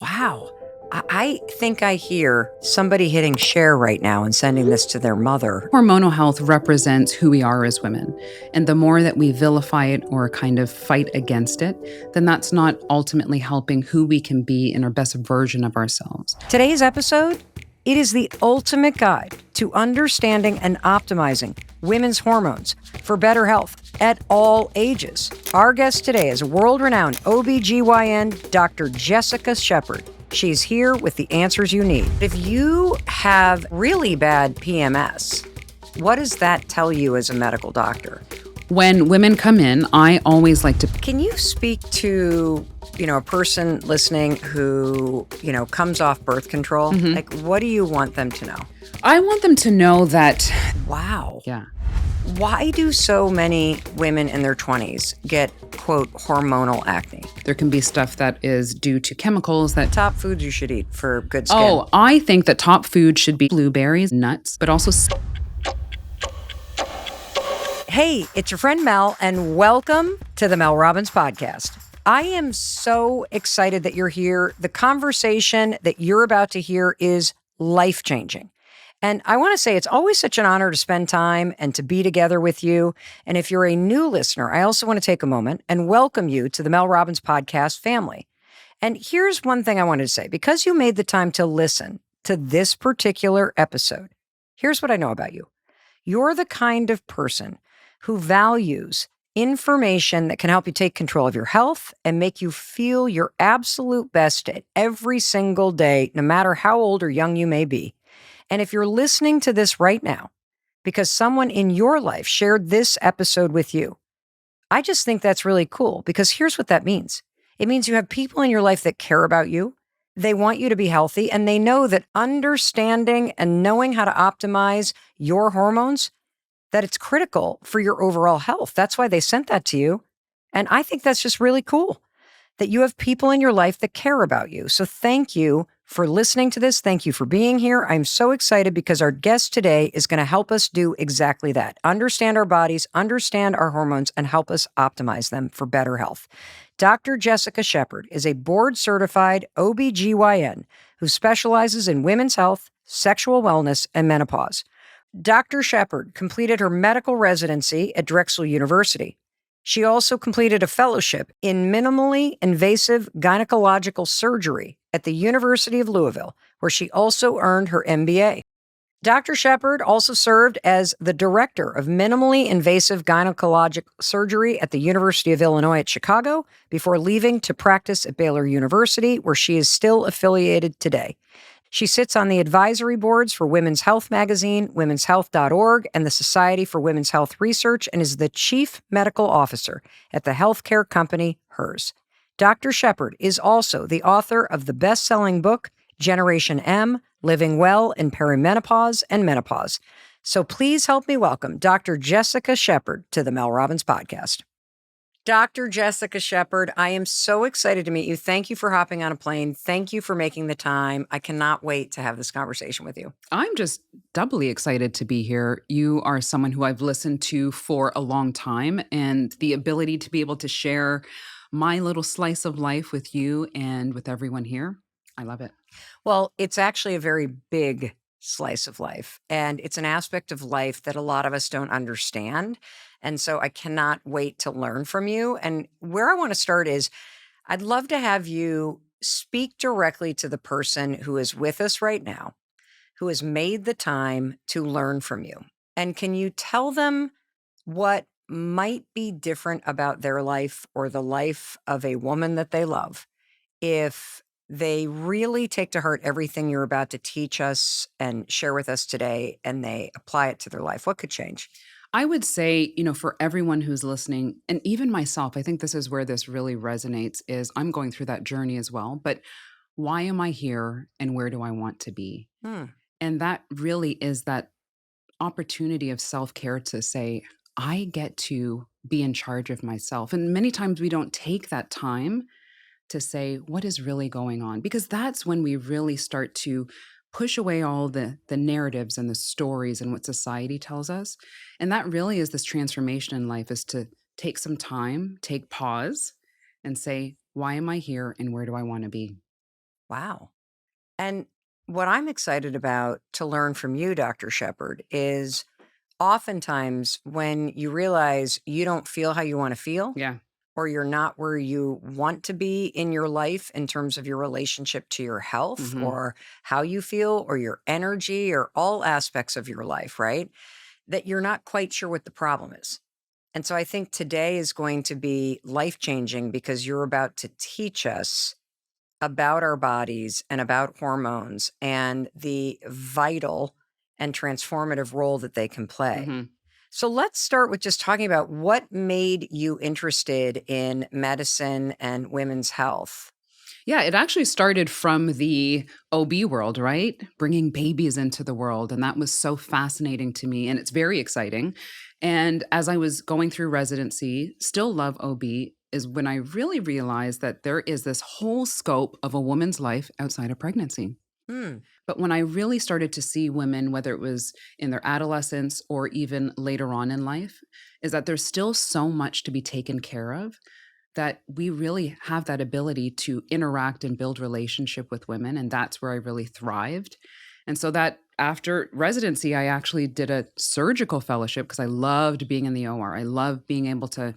Wow. I think I hear somebody hitting share right now and sending this to their mother. Hormonal health represents who we are as women. And the more that we vilify it or kind of fight against it, then that's not ultimately helping who we can be in our best version of ourselves. Today's episode, it is the ultimate guide to understanding and optimizing women's hormones for better health at all ages. Our guest today is world-renowned OB-GYN, Dr. Jessica Shepard. She's here with the answers you need. If you have really bad PMS, what does that tell you as a medical doctor? When women come in, I always like to. Can you speak to, a person listening who, comes off birth control? Like, what do you want them to know? I want them to know that. Wow. Yeah. Why do so many women in their 20s get, quote, hormonal acne? There can be stuff that is due to chemicals that. Top foods you should eat for good skin. Oh, I think that top food should be blueberries, nuts, but also. Hey, it's your friend Mel, and welcome to the Mel Robbins podcast. I am so excited that you're here. The conversation that you're about to hear is life-changing. And I want to say it's always such an honor to spend time and to be together with you. And if you're a new listener, I also want to take a moment and welcome you to the Mel Robbins podcast family. And here's one thing I wanted to say. Because you made the time to listen to this particular episode, here's what I know about you. You're the kind of person who values information that can help you take control of your health and make you feel your absolute best at every single day, no matter how old or young you may be. And if you're listening to this right now because someone in your life shared this episode with you, I just think that's really cool, because here's what that means. It means you have people in your life that care about you. They want you to be healthy, and they know that understanding and knowing how to optimize your hormones, that it's critical for your overall health. That's why they sent that to you. And I think that's just really cool that you have people in your life that care about you. So thank you for listening to this. Thank you for being here. I'm so excited because our guest today is going to help us do exactly that. Understand our bodies, understand our hormones, and help us optimize them for better health. Dr. Jessica Shepard is a board-certified OB-GYN who specializes in women's health, sexual wellness, and menopause. Dr. Shepard completed her medical residency at Drexel University. She also completed a fellowship in minimally invasive gynecological surgery at the University of Louisville, where she also earned her MBA. Dr. Shepard also served as the director of minimally invasive gynecologic surgery at the University of Illinois at Chicago before leaving to practice at Baylor University, where she is still affiliated today. She sits on the advisory boards for Women's Health Magazine, womenshealth.org, and the Society for Women's Health Research, and is the chief medical officer at the healthcare company Hers. Dr. Shepard is also the author of the best-selling book, Generation M, Living Well in Perimenopause and Menopause. So please help me welcome Dr. Jessica Shepard to the Mel Robbins podcast. Dr. Jessica Shepard, I am so excited to meet you. Thank you for hopping on a plane. Thank you for making the time. I cannot wait to have this conversation with you. I'm just doubly excited to be here. You are someone who I've listened to for a long time, and the ability to be able to share my little slice of life with you and with everyone here, I love it. Well, it's actually a very big slice of life, and it's an aspect of life that a lot of us don't understand. And so I cannot wait to learn from you. And where I want to start is I'd love to have you speak directly to the person who is with us right now, who has made the time to learn from you. And can you tell them what might be different about their life or the life of a woman that they love if they really take to heart everything you're about to teach us and share with us today, and they apply it to their life? What could change? I would say, for everyone who's listening, and even myself, I think this is where this really resonates, is I'm going through that journey as well. But why am I here and where do I want to be? Hmm. And that really is that opportunity of self-care to say, I get to be in charge of myself. And many times we don't take that time to say, what is really going on? Because that's when we really start to push away all the narratives and the stories and what society tells us. And that really is this transformation in life, is to take some time, take pause, and say, why am I here and where do I want to be? Wow. And what I'm excited about to learn from you, Dr. Shepard, is oftentimes when you realize you don't feel how you want to feel, Yeah. or you're not where you want to be in your life in terms of your relationship to your health Hmm. or how you feel or your energy or all aspects of your life, right? That you're not quite sure what the problem is. And so I think today is going to be life changing because you're about to teach us about our bodies and about hormones and the vital and transformative role that they can play. Hmm. So let's start with just talking about what made you interested in medicine and women's health. Yeah, it actually started from the OB world, right? Bringing babies into the world. And that was so fascinating to me. And it's very exciting. And as I was going through residency, still love OB, is when I really realized that there is this whole scope of a woman's life outside of pregnancy. Hmm. But when I really started to see women, whether it was in their adolescence or even later on in life, is that there's still so much to be taken care of, that we really have that ability to interact and build relationship with women. And that's where I really thrived. And so that after residency, I actually did a surgical fellowship because I loved being in the OR. I love being able to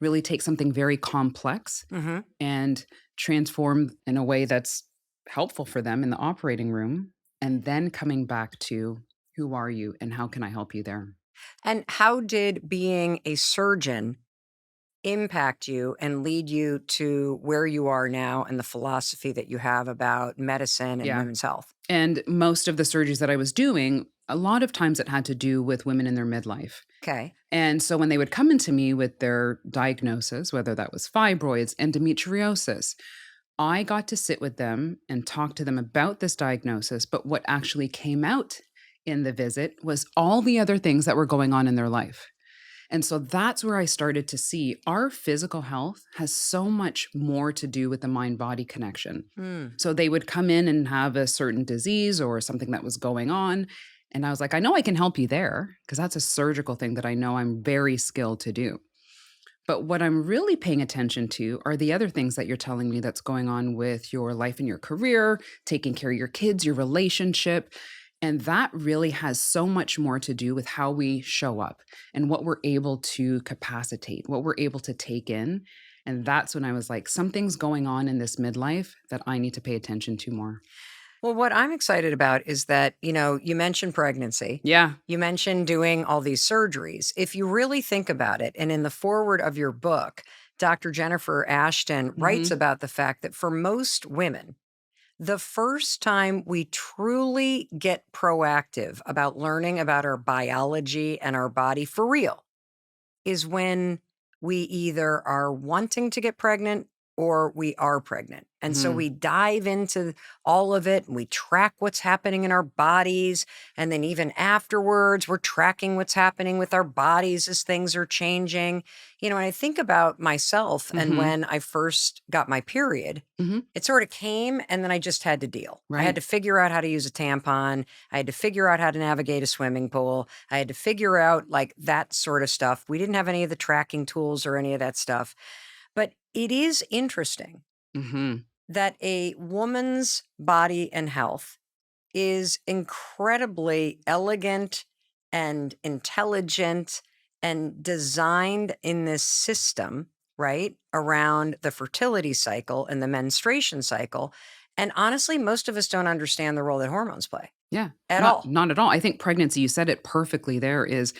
really take something very complex Mm-hmm. and transform in a way that's helpful for them in the operating room. And then coming back to who are you and how can I help you there? And how did being a surgeon impact you and lead you to where you are now and the philosophy that you have about medicine and Yeah. women's health? And most of the surgeries that I was doing, a lot of times it had to do with women in their midlife. Okay. And so when they would come into me with their diagnosis, whether that was fibroids, endometriosis, I got to sit with them and talk to them about this diagnosis. But what actually came out in the visit was all the other things that were going on in their life. And so that's where I started to see our physical health has so much more to do with the mind body connection. Hmm. So they would come in and have a certain disease or something that was going on. And I was like, I know I can help you there because that's a surgical thing that I know I'm very skilled to do. But what I'm really paying attention to are the other things that you're telling me that's going on with your life and your career, taking care of your kids, your relationship. And that really has so much more to do with how we show up and what we're able to capacitate, what we're able to take in. And that's when I was like, something's going on in this midlife that I need to pay attention to more. Well, what I'm excited about is that, you mentioned pregnancy. Yeah. You mentioned doing all these surgeries. If you really think about it, and in the foreword of your book, Dr. Jennifer Ashton writes Hmm. about the fact that for most women, the first time we truly get proactive about learning about our biology and our body for real is when we either are wanting to get pregnant or we are pregnant. And so Hmm. we dive into all of it and we track what's happening in our bodies. And then even afterwards, we're tracking what's happening with our bodies as things are changing. And I think about myself and Hmm. when I first got my period, Hmm. it sort of came and then I just had to deal. I had Right. to figure out how to use a tampon. I had to figure out how to navigate a swimming pool. I had to figure out like that sort of stuff. We didn't have any of the tracking tools or any of that stuff. But it is interesting Hmm. that a woman's body and health is incredibly elegant and intelligent and designed in this system, right? Around the fertility cycle and the menstruation cycle. And honestly, most of us don't understand the role that hormones play Yeah. at Not all. not at all. I think pregnancy, you said it perfectly there, is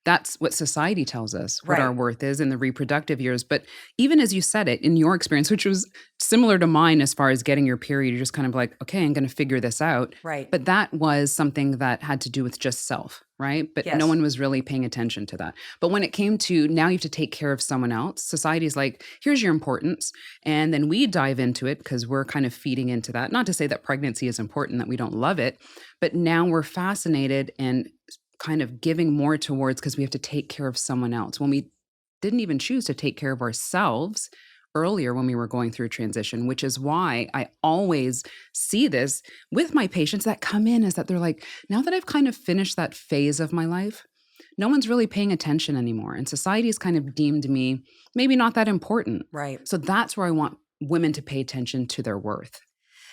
that's what society tells us what our Right. worth is in the reproductive years. But even as you said it, in your experience, which was similar to mine as far as getting your period, you're just kind of like, okay, I'm going to figure this out. Right. But that was something that had to do with just self, right? But no Yes. one was really paying attention to that. But when it came to now you have to take care of someone else, society's like, here's your importance. And then we dive into it because we're kind of feeding into that. Not to say that pregnancy is important, that we don't love it, but now we're fascinated and kind of giving more towards because we have to take care of someone else when we didn't even choose to take care of ourselves earlier when we were going through transition, which is why I always see this with my patients that come in is that they're like, now that I've kind of finished that phase of my life, no one's really paying attention anymore. And society has kind of deemed me maybe not that important. Right. So that's where I want women to pay attention to their worth.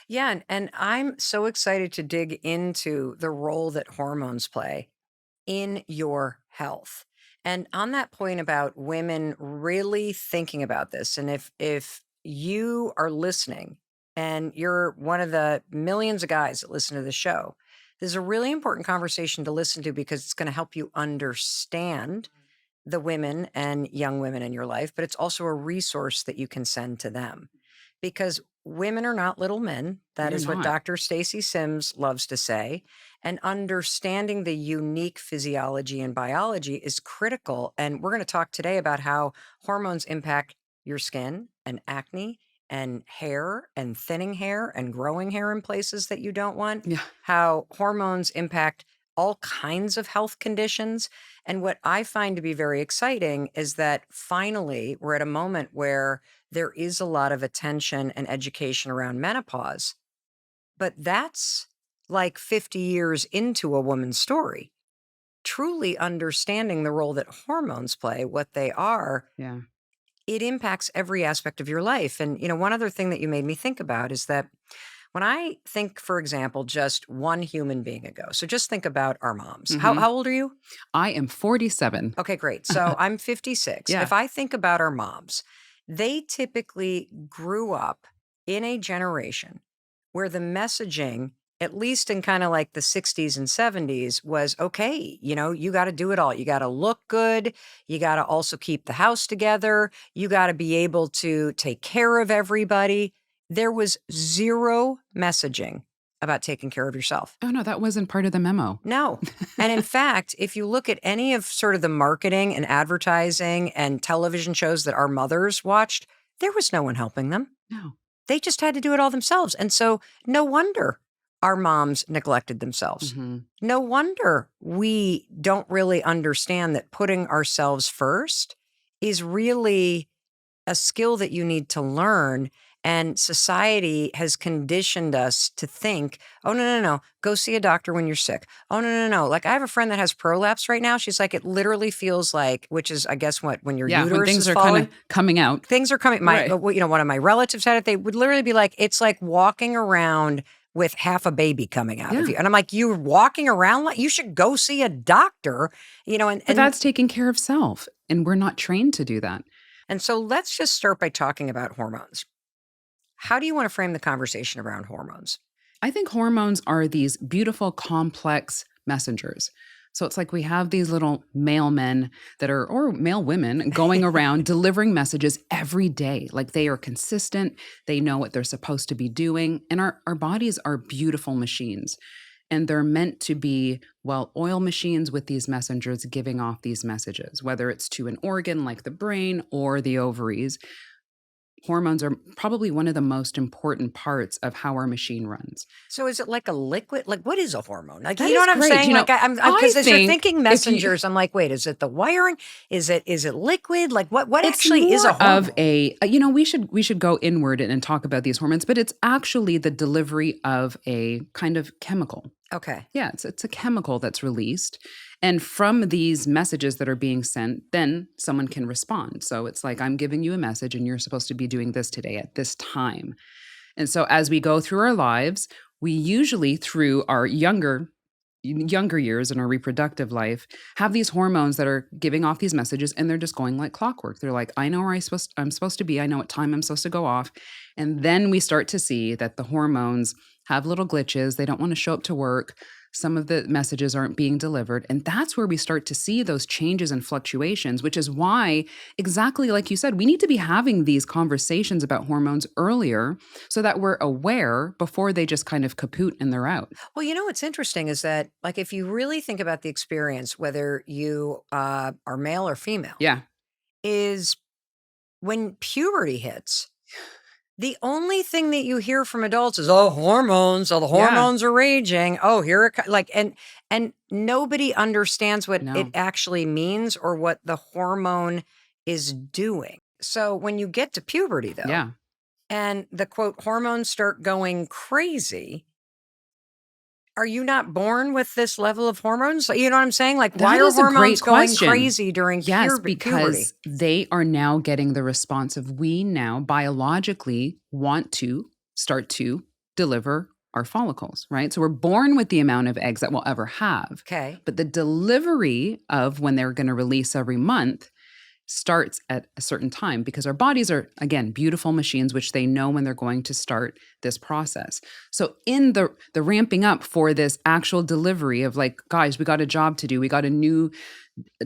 Yeah, and I'm so excited to dig into the role that hormones play in your health. And on that point about women really thinking about this, and if you are listening and you're one of the millions of guys that listen to the show, this is a really important conversation to listen to because it's going to help you understand the women and young women in your life, but it's also a resource that you can send to them because women are not little men. That They're is what not. Dr. Stacy Sims loves to say. And understanding the unique physiology and biology is critical. And we're going to talk today about how hormones impact your skin and acne and hair and thinning hair and growing hair in places that you don't want, Yeah. how hormones impact all kinds of health conditions. And what I find to be very exciting is that finally we're at a moment where there is a lot of attention and education around menopause, but that's like 50 years into a woman's story. Truly understanding the role that hormones play, what they are, Yeah. it impacts every aspect of your life. And, one other thing that you made me think about is that when I think, for example, just one human being ago, so just think about our moms. How, hmm how old are you? I am 47. Okay, great. So I'm 56. Yeah. If I think about our moms, they typically grew up in a generation where the messaging, at least in kind of like the 60s and 70s, was okay, you got to do it all. You got to look good. You got to also keep the house together. You got to be able to take care of everybody. There was zero messaging about taking care of yourself. Oh, no, that wasn't part of the memo. No. And in fact, if you look at any of sort of the marketing and advertising and television shows that our mothers watched, there was no one helping them. No. They just had to do it all themselves. And so no wonder our moms neglected themselves. hmm No wonder we don't really understand that putting ourselves first is really a skill that you need to learn. And society has conditioned us to think, oh, no, go see a doctor when you're sick. Oh, no. Like I have a friend that has prolapse right now. She's like, it literally feels like, which is, I guess, when your Yeah, when uterus things is are kind falling. of coming out. Things are coming. Right. One of my relatives had it. They would literally be like, it's like walking around with half a baby coming out of Yeah. you. And I'm like, you're walking around like you should go see a doctor, and But that's taking care of self. And we're not trained to do that. and so let's just start by talking about hormones. How do you want to frame the conversation around hormones? I think hormones are these beautiful, complex messengers. So it's like we have these little male men or male women going around delivering messages every day. Like they are consistent. They know what they're supposed to be doing. And our bodies are beautiful machines. And they're meant to be, oil machines with these messengers giving off these messages, whether it's to an organ like the brain or the ovaries. Hormones are probably one of the most important parts of how our machine runs. So is it like a liquid? Like what is a hormone? Like That you know is what I'm great. saying? Like I'm because as you're think thinking if you- messengers, I'm like, wait, is it the wiring? Is it liquid? Like what It's actually is a more hormone? of a, we should go inward and talk about these hormones, but it's actually the delivery of a kind of chemical. Okay. Yeah, it's a chemical that's released. And from these messages that are being sent, then someone can respond. So it's like, I'm giving you a message and you're supposed to be doing this today at this time. And so as we go through our lives, we usually through our younger years in our reproductive life have these hormones that are giving off these messages, and they're just going like clockwork. They're like, I know where I'm supposed to be. I know what time I'm supposed to go off. And then we start to see that the hormones have little glitches. They don't want to show up to work. Some of the messages aren't being delivered. And that's where we start to see those changes and fluctuations, which is why, exactly like you said, we need to be having these conversations about hormones earlier so that we're aware before they just kind of kaput and they're out. Well, what's interesting is that like if you really think about the experience, whether you are male or female, Yeah. is when puberty hits. The only thing that you hear from adults is, "Oh, hormones! Oh, the hormones are raging! Oh, here it like," and nobody understands what No. it actually means or what the hormone is doing. So when you get to puberty, though, Yeah. and the quote hormones start going crazy, are you not born with this level of hormones? You know what I'm saying? Like, why That are is a great hormones going question. crazy during Yes, puberty? because they are now getting the response of we now biologically want to start to deliver our follicles, right? So we're born with the amount of eggs that we'll ever have. Okay. But the delivery of when they're going to release every month starts at a certain time because our bodies are, again, beautiful machines, which they know when they're going to start this process. So in the ramping up for this actual delivery of like, guys, we got a job to do. We got a new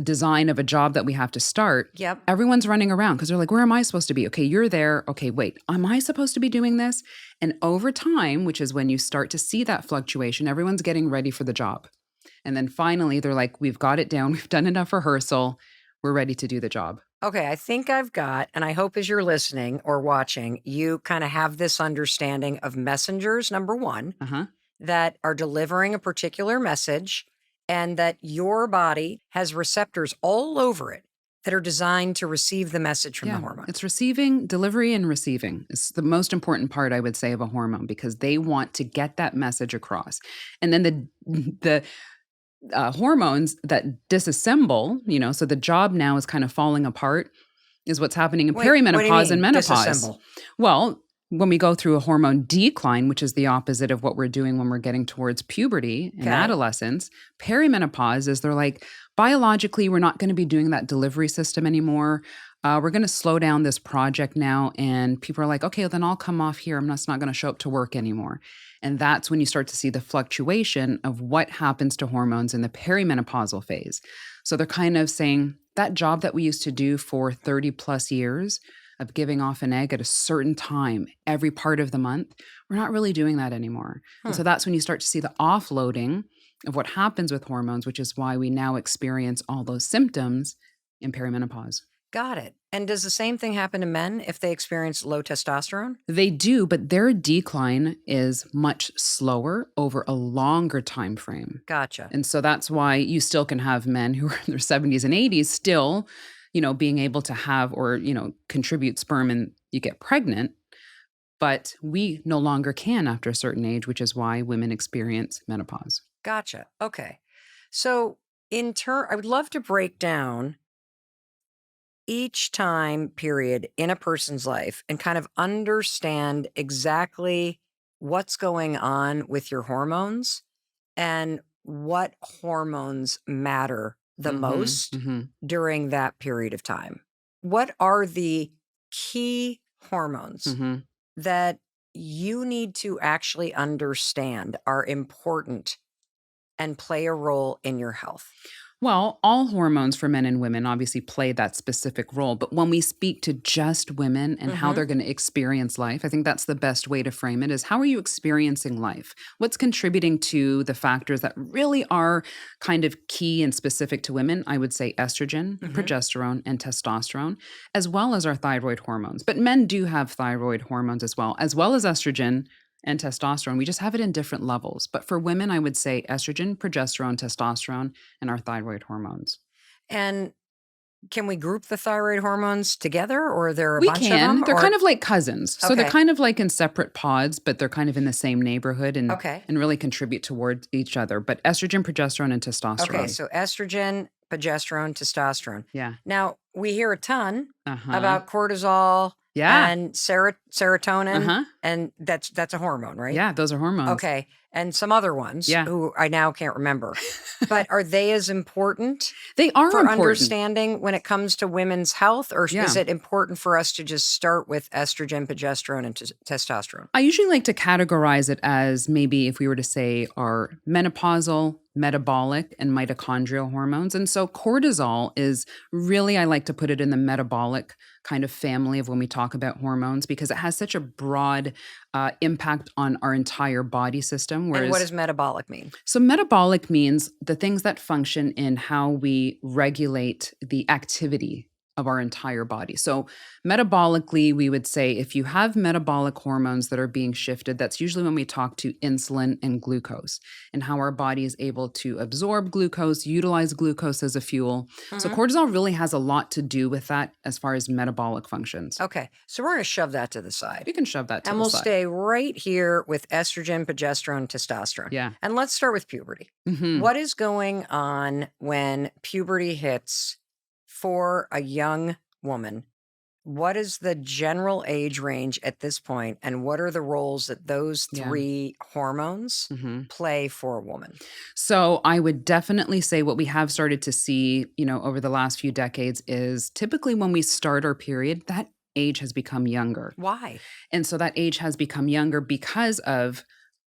design of a job that we have to start. Yep. Everyone's running around because they're like, where am I supposed to be? Okay, you're there. Okay, wait, am I supposed to be doing this? And over time, which is when you start to see that fluctuation, everyone's getting ready for the job. And then finally, they're like, we've got it down. We've done enough rehearsal. We're ready to do the job. Okay, I think I've got, and I hope as you're listening or watching, you kind of have this understanding of messengers, number one, that are delivering a particular message, and that your body has receptors all over it that are designed to receive the message from the hormone. It's receiving, delivery and receiving. It's the most important part, I would say, of a hormone because they want to get that message across. And then the hormones that disassemble, so the job now is kind of falling apart, is what's happening in perimenopause and menopause. Disassemble? Well, when we go through a hormone decline, which is the opposite of what we're doing when we're getting towards puberty and adolescence, perimenopause is they're like, biologically, we're not going to be doing that delivery system anymore. We're going to slow down this project now. And people are like, okay, well, then I'll come off here. I'm just not going to show up to work anymore. And that's when you start to see the fluctuation of what happens to hormones in the perimenopausal phase. So they're kind of saying that job that we used to do for 30 plus years of giving off an egg at a certain time, every part of the month, we're not really doing that anymore. And so that's when you start to see the offloading of what happens with hormones, which is why we now experience all those symptoms in perimenopause. Got it. And does the same thing happen to men if they experience low testosterone? They do, but their decline is much slower over a longer time frame. Gotcha. And so that's why you still can have men who are in their 70s and 80s still, being able to have or, contribute sperm and you get pregnant. But we no longer can after a certain age, which is why women experience menopause. Gotcha. Okay. So I would love to break down each time period in a person's life and kind of understand exactly what's going on with your hormones and what hormones matter the most during that period of time. What are the key hormones that you need to actually understand are important and play a role in your health? Well, all hormones for men and women obviously play that specific role. But when we speak to just women and how they're going to experience life, I think that's the best way to frame it is how are you experiencing life? What's contributing to the factors that really are kind of key and specific to women? I would say estrogen, progesterone, and testosterone, as well as our thyroid hormones. But men do have thyroid hormones as well as estrogen and testosterone. We just have it in different levels. But for women, I would say estrogen, progesterone, testosterone, and our thyroid hormones. And can we group the thyroid hormones together, or are there a bunch of them? They're kind of like cousins. So they're kind of like in separate pods, but they're kind of in the same neighborhood and really contribute towards each other. But estrogen, progesterone, and testosterone. Okay, so estrogen, progesterone, testosterone. Yeah. Now, we hear a ton about cortisol and serotonin, and that's a hormone, right? Yeah, those are hormones. Okay, and some other ones who I now can't remember. But are they as important? They are for important. Understanding when it comes to women's health, or is it important for us to just start with estrogen, progesterone, and testosterone? I usually like to categorize it as maybe if we were to say our menopausal, metabolic, and mitochondrial hormones. And so cortisol is really, I like to put it in the metabolic kind of family of when we talk about hormones because it has such a broad impact on our entire body system. And what does metabolic mean? So metabolic means the things that function in how we regulate the activity of our entire body. So metabolically, we would say if you have metabolic hormones that are being shifted, that's usually when we talk to insulin and glucose and how our body is able to absorb glucose, utilize glucose as a fuel. So cortisol really has a lot to do with that as far as metabolic functions. Okay. So we're going to shove that to the side. We can shove that to the side. And we'll stay right here with estrogen, progesterone, testosterone. Yeah. And let's start with puberty. What is going on when puberty hits for a young woman? what is the general age range at this point, and what are the roles that those Yeah. three hormones hmm play for a woman? So I would definitely say what we have started to see, over the last few decades is typically when we start our period, that age has become younger. Why? And so that age has become younger because of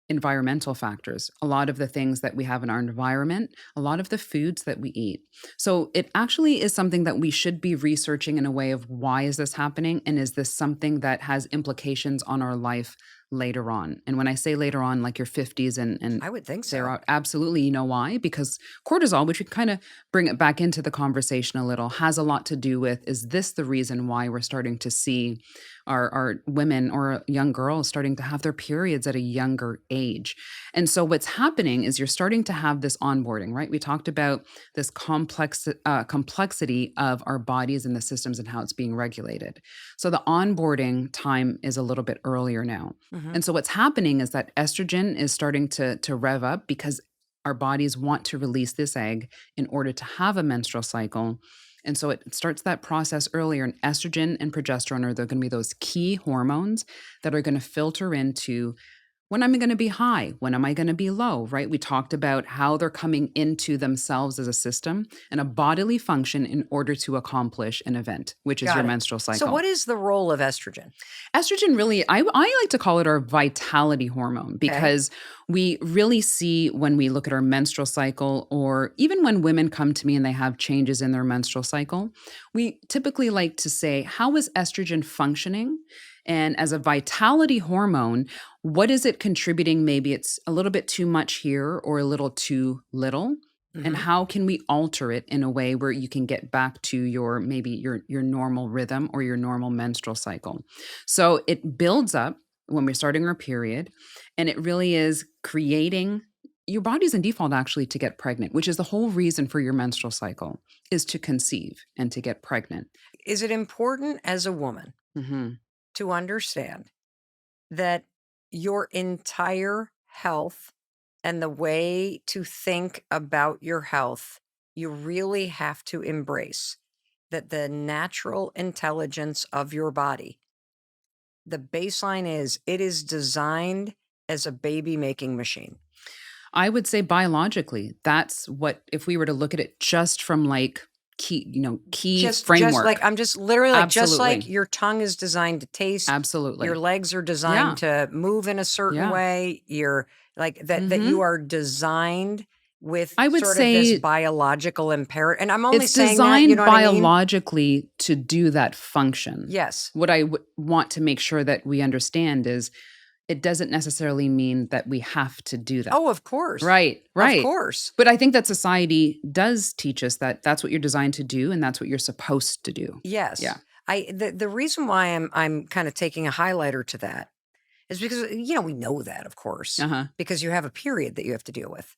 environmental factors, a lot of the things that we have in our environment, a lot of the foods that we eat. So it actually is something that we should be researching in a way of why is this happening? And is this something that has implications on our life later on? And when I say later on, like your 50s and I would think they're so. out, absolutely. You know why? Because cortisol, which we kind of bring it back into the conversation a little, has a lot to do with, is this the reason why we're starting to see our women or young girls starting to have their periods at a younger age? And so what's happening is you're starting to have this onboarding, right? We talked about this complexity of our bodies and the systems and how it's being regulated. So the onboarding time is a little bit earlier now. Mhm. And so what's happening is that estrogen is starting to rev up because our bodies want to release this egg in order to have a menstrual cycle. And so it starts that process earlier. And estrogen and progesterone are going to be those key hormones that are going to filter into when am I going to be high? When am I going to be low, right? We talked about how they're coming into themselves as a system and a bodily function in order to accomplish an event, which is Got your it. menstrual So, cycle. what is the role of estrogen? Estrogen really, I like to call it our vitality hormone because we really see when we look at our menstrual cycle, or even when women come to me and they have changes in their menstrual cycle, we typically like to say, how is estrogen functioning? And as a vitality hormone, what is it contributing? Maybe it's a little bit too much here or a little too little. And Mhm. how can we alter it in a way where you can get back to your normal rhythm or your normal menstrual cycle? So it builds up when we're starting our period, and it really is creating your body's in default actually to get pregnant, which is the whole reason for your menstrual cycle is to conceive and to get pregnant. Is it important as a woman hmm to understand that your entire health and the way to think about your health, you really have to embrace that the natural intelligence of your body, the baseline is it is designed as a baby making machine. I would say biologically, that's what, if we were to look at it just from like key Just like framework. I'm just literally like just like Absolutely. your tongue is designed to taste, your Absolutely. legs are designed Yeah. to move in a certain Yeah. way, you're like that you hmm are designed with I would sort of this say biological imperative. And I'm only it's saying that, you know designed what I mean? biologically to do that function. Yes. What I want to make sure that we understand is it doesn't necessarily mean that we have to do that. Oh, of course. Right, Of right. course. But I think that society does teach us that that's what you're designed to do and that's what you're supposed to do. Yes. Yeah. The reason why I'm kind of taking a highlighter to that is because we know that, of course, Uh-huh. because you have a period that you have to deal with.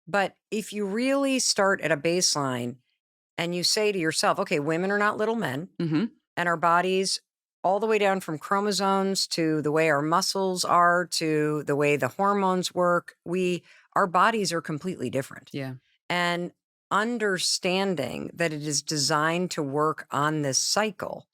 But if you really start at a baseline and you say to yourself, okay, women are not little men, Mhm. and our bodies, all the way down from chromosomes to the way our muscles are to the way the hormones work, our bodies are completely different. Yeah. And understanding that it is designed to work on this cycle,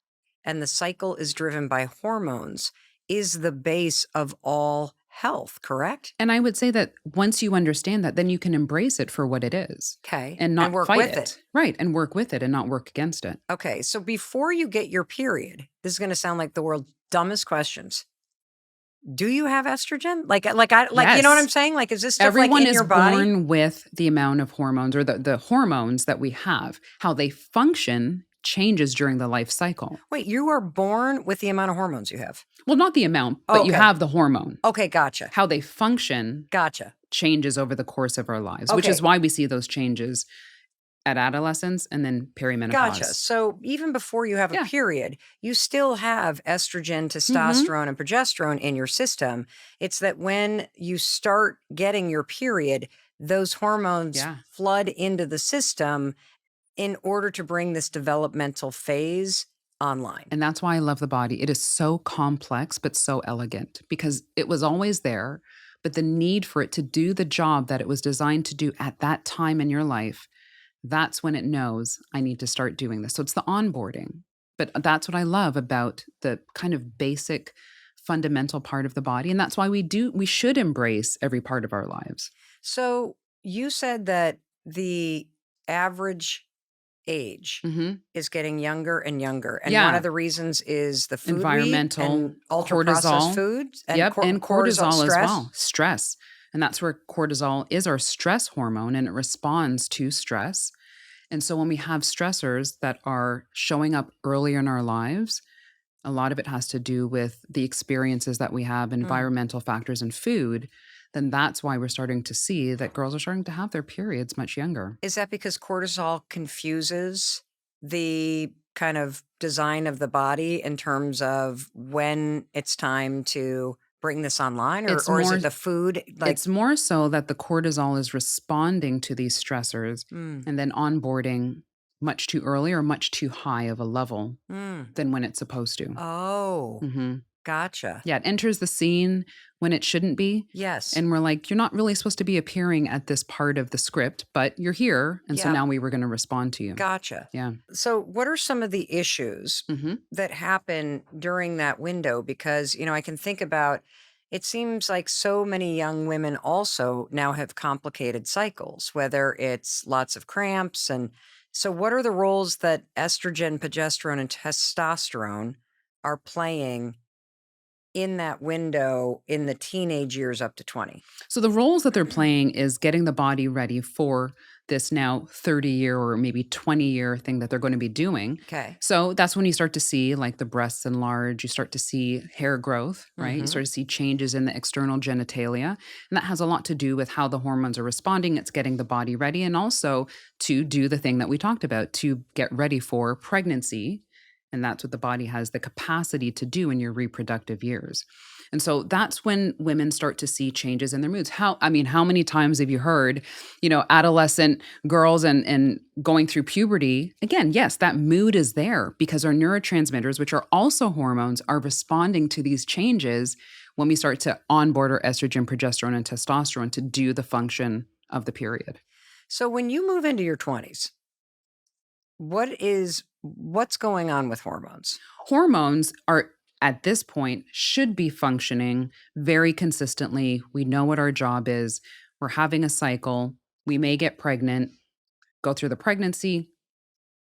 and the cycle is driven by hormones, is the base of all health, correct? And I would say that once you understand that, then you can embrace it for what it is Okay. and And not work fight with it. it. Right. And work with it and not work against it. Okay. So before you get your period, this is going to sound like the world's dumbest questions. Do you have estrogen? You know what I'm Yes. saying? Like, is this stuff like Everyone in is your body? born with the amount of hormones or the hormones that we have. How they function changes during the life cycle. Wait, you are born with the amount of hormones you have. Well, not the amount, Oh, but you okay. have the hormone. Okay. Gotcha. How they function Gotcha. changes over the course of our lives, which is Okay. why we see those changes at adolescence and then perimenopause. Gotcha. So even before you have a Yeah. period, you still have estrogen, Mhm. testosterone, and progesterone in your system. It's that when you start getting your period, those hormones Yeah. flood into the system in order to bring this developmental phase online. And that's why I love the body. It is so complex, but so elegant because it was always there. But the need for it to do the job that it was designed to do at that time in your life, that's when it knows I need to start doing this. So it's the onboarding. But that's what I love about the kind of basic fundamental part of the body. And that's why we should embrace every part of our lives. So you said that the average age Hmm. is getting younger and younger. And one Yeah. of the reasons is the food we eat Environmental, and ultra processed cortisol. foods and Yep. And cortisol cortisol as stress. well. Stress. And that's where cortisol is our stress hormone, and it responds to stress. And so when we have stressors that are showing up earlier in our lives, a lot of it has to do with the experiences that we have, environmental factors, and food. Then that's why we're starting to see that girls are starting to have their periods much younger. Is that because cortisol confuses the kind of design of the body in terms of when it's time to bring this online? Or, It's or is more it the food? it's more so that the cortisol is responding to these stressors Mm, and then onboarding much too early or much too high of a level mm. than when it's supposed to. Oh, Hmm. gotcha. Yeah, it enters the scene when it shouldn't be. Yes. And we're like, you're not really supposed to be appearing at this part of the script, but you're here. And so Yeah. now we were going to respond to you. Gotcha. Yeah. So, what are some of the issues Hmm. that happen during that window? Because, I can think about it seems like so many young women also now have complicated cycles, whether it's lots of cramps. And so, what are the roles that estrogen, progesterone, and testosterone are playing in that window in the teenage years up to 20? So the roles that they're playing is getting the body ready for this now 30-year or maybe 20-year thing that they're going to be doing. Okay. So that's when you start to see like the breasts enlarge, you start to see hair growth, right? You start to see changes in the external genitalia. And that has a lot to do with how the hormones are responding. It's getting the body ready and also to do the thing that we talked about, to get ready for pregnancy. And that's what the body has the capacity to do in your reproductive years. And so that's when women start to see changes in their moods. How many times have you heard, adolescent girls and going through puberty? Again, yes, that mood is there because our neurotransmitters, which are also hormones, are responding to these changes when we start to onboard our estrogen, progesterone, and testosterone to do the function of the period. So, when you move into your 20s, what's going on with hormones? Hormones are at this point should be functioning very consistently. We know what our job is. We're having a cycle. We may get pregnant, go through the pregnancy,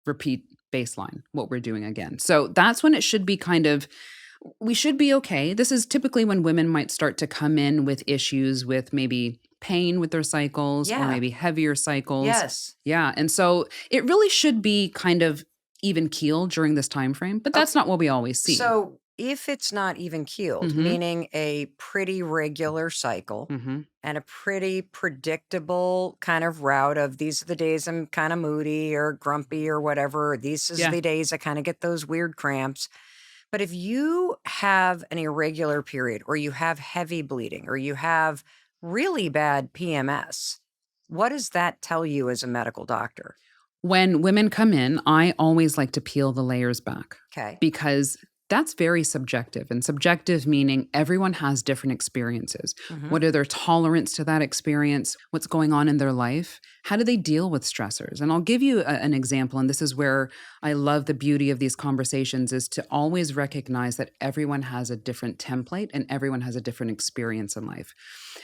repeat baseline, what we're doing again. So that's when it should be we should be okay. This is typically when women might start to come in with issues with maybe pain with their cycles or Yeah. maybe heavier cycles. Yes. Yeah. And so it really should be kind of even keeled during this time frame, but that's not what we always see. So, if it's not even keeled, Mhm. meaning a pretty regular cycle Mhm. and a pretty predictable kind of route of these are the days I'm kind of moody or grumpy or whatever, these is Yeah. the days I kind of get those weird cramps. But if you have an irregular period or you have heavy bleeding or you have really bad PMS, what does that tell you as a medical doctor? When women come in, I always like to peel the layers back Okay. because that's very subjective. And subjective meaning everyone has different experiences. Mhm. What are their tolerance to that experience? What's going on in their life? How do they deal with stressors? And I'll give you an example. And this is where I love the beauty of these conversations is to always recognize that everyone has a different template and everyone has a different experience in life.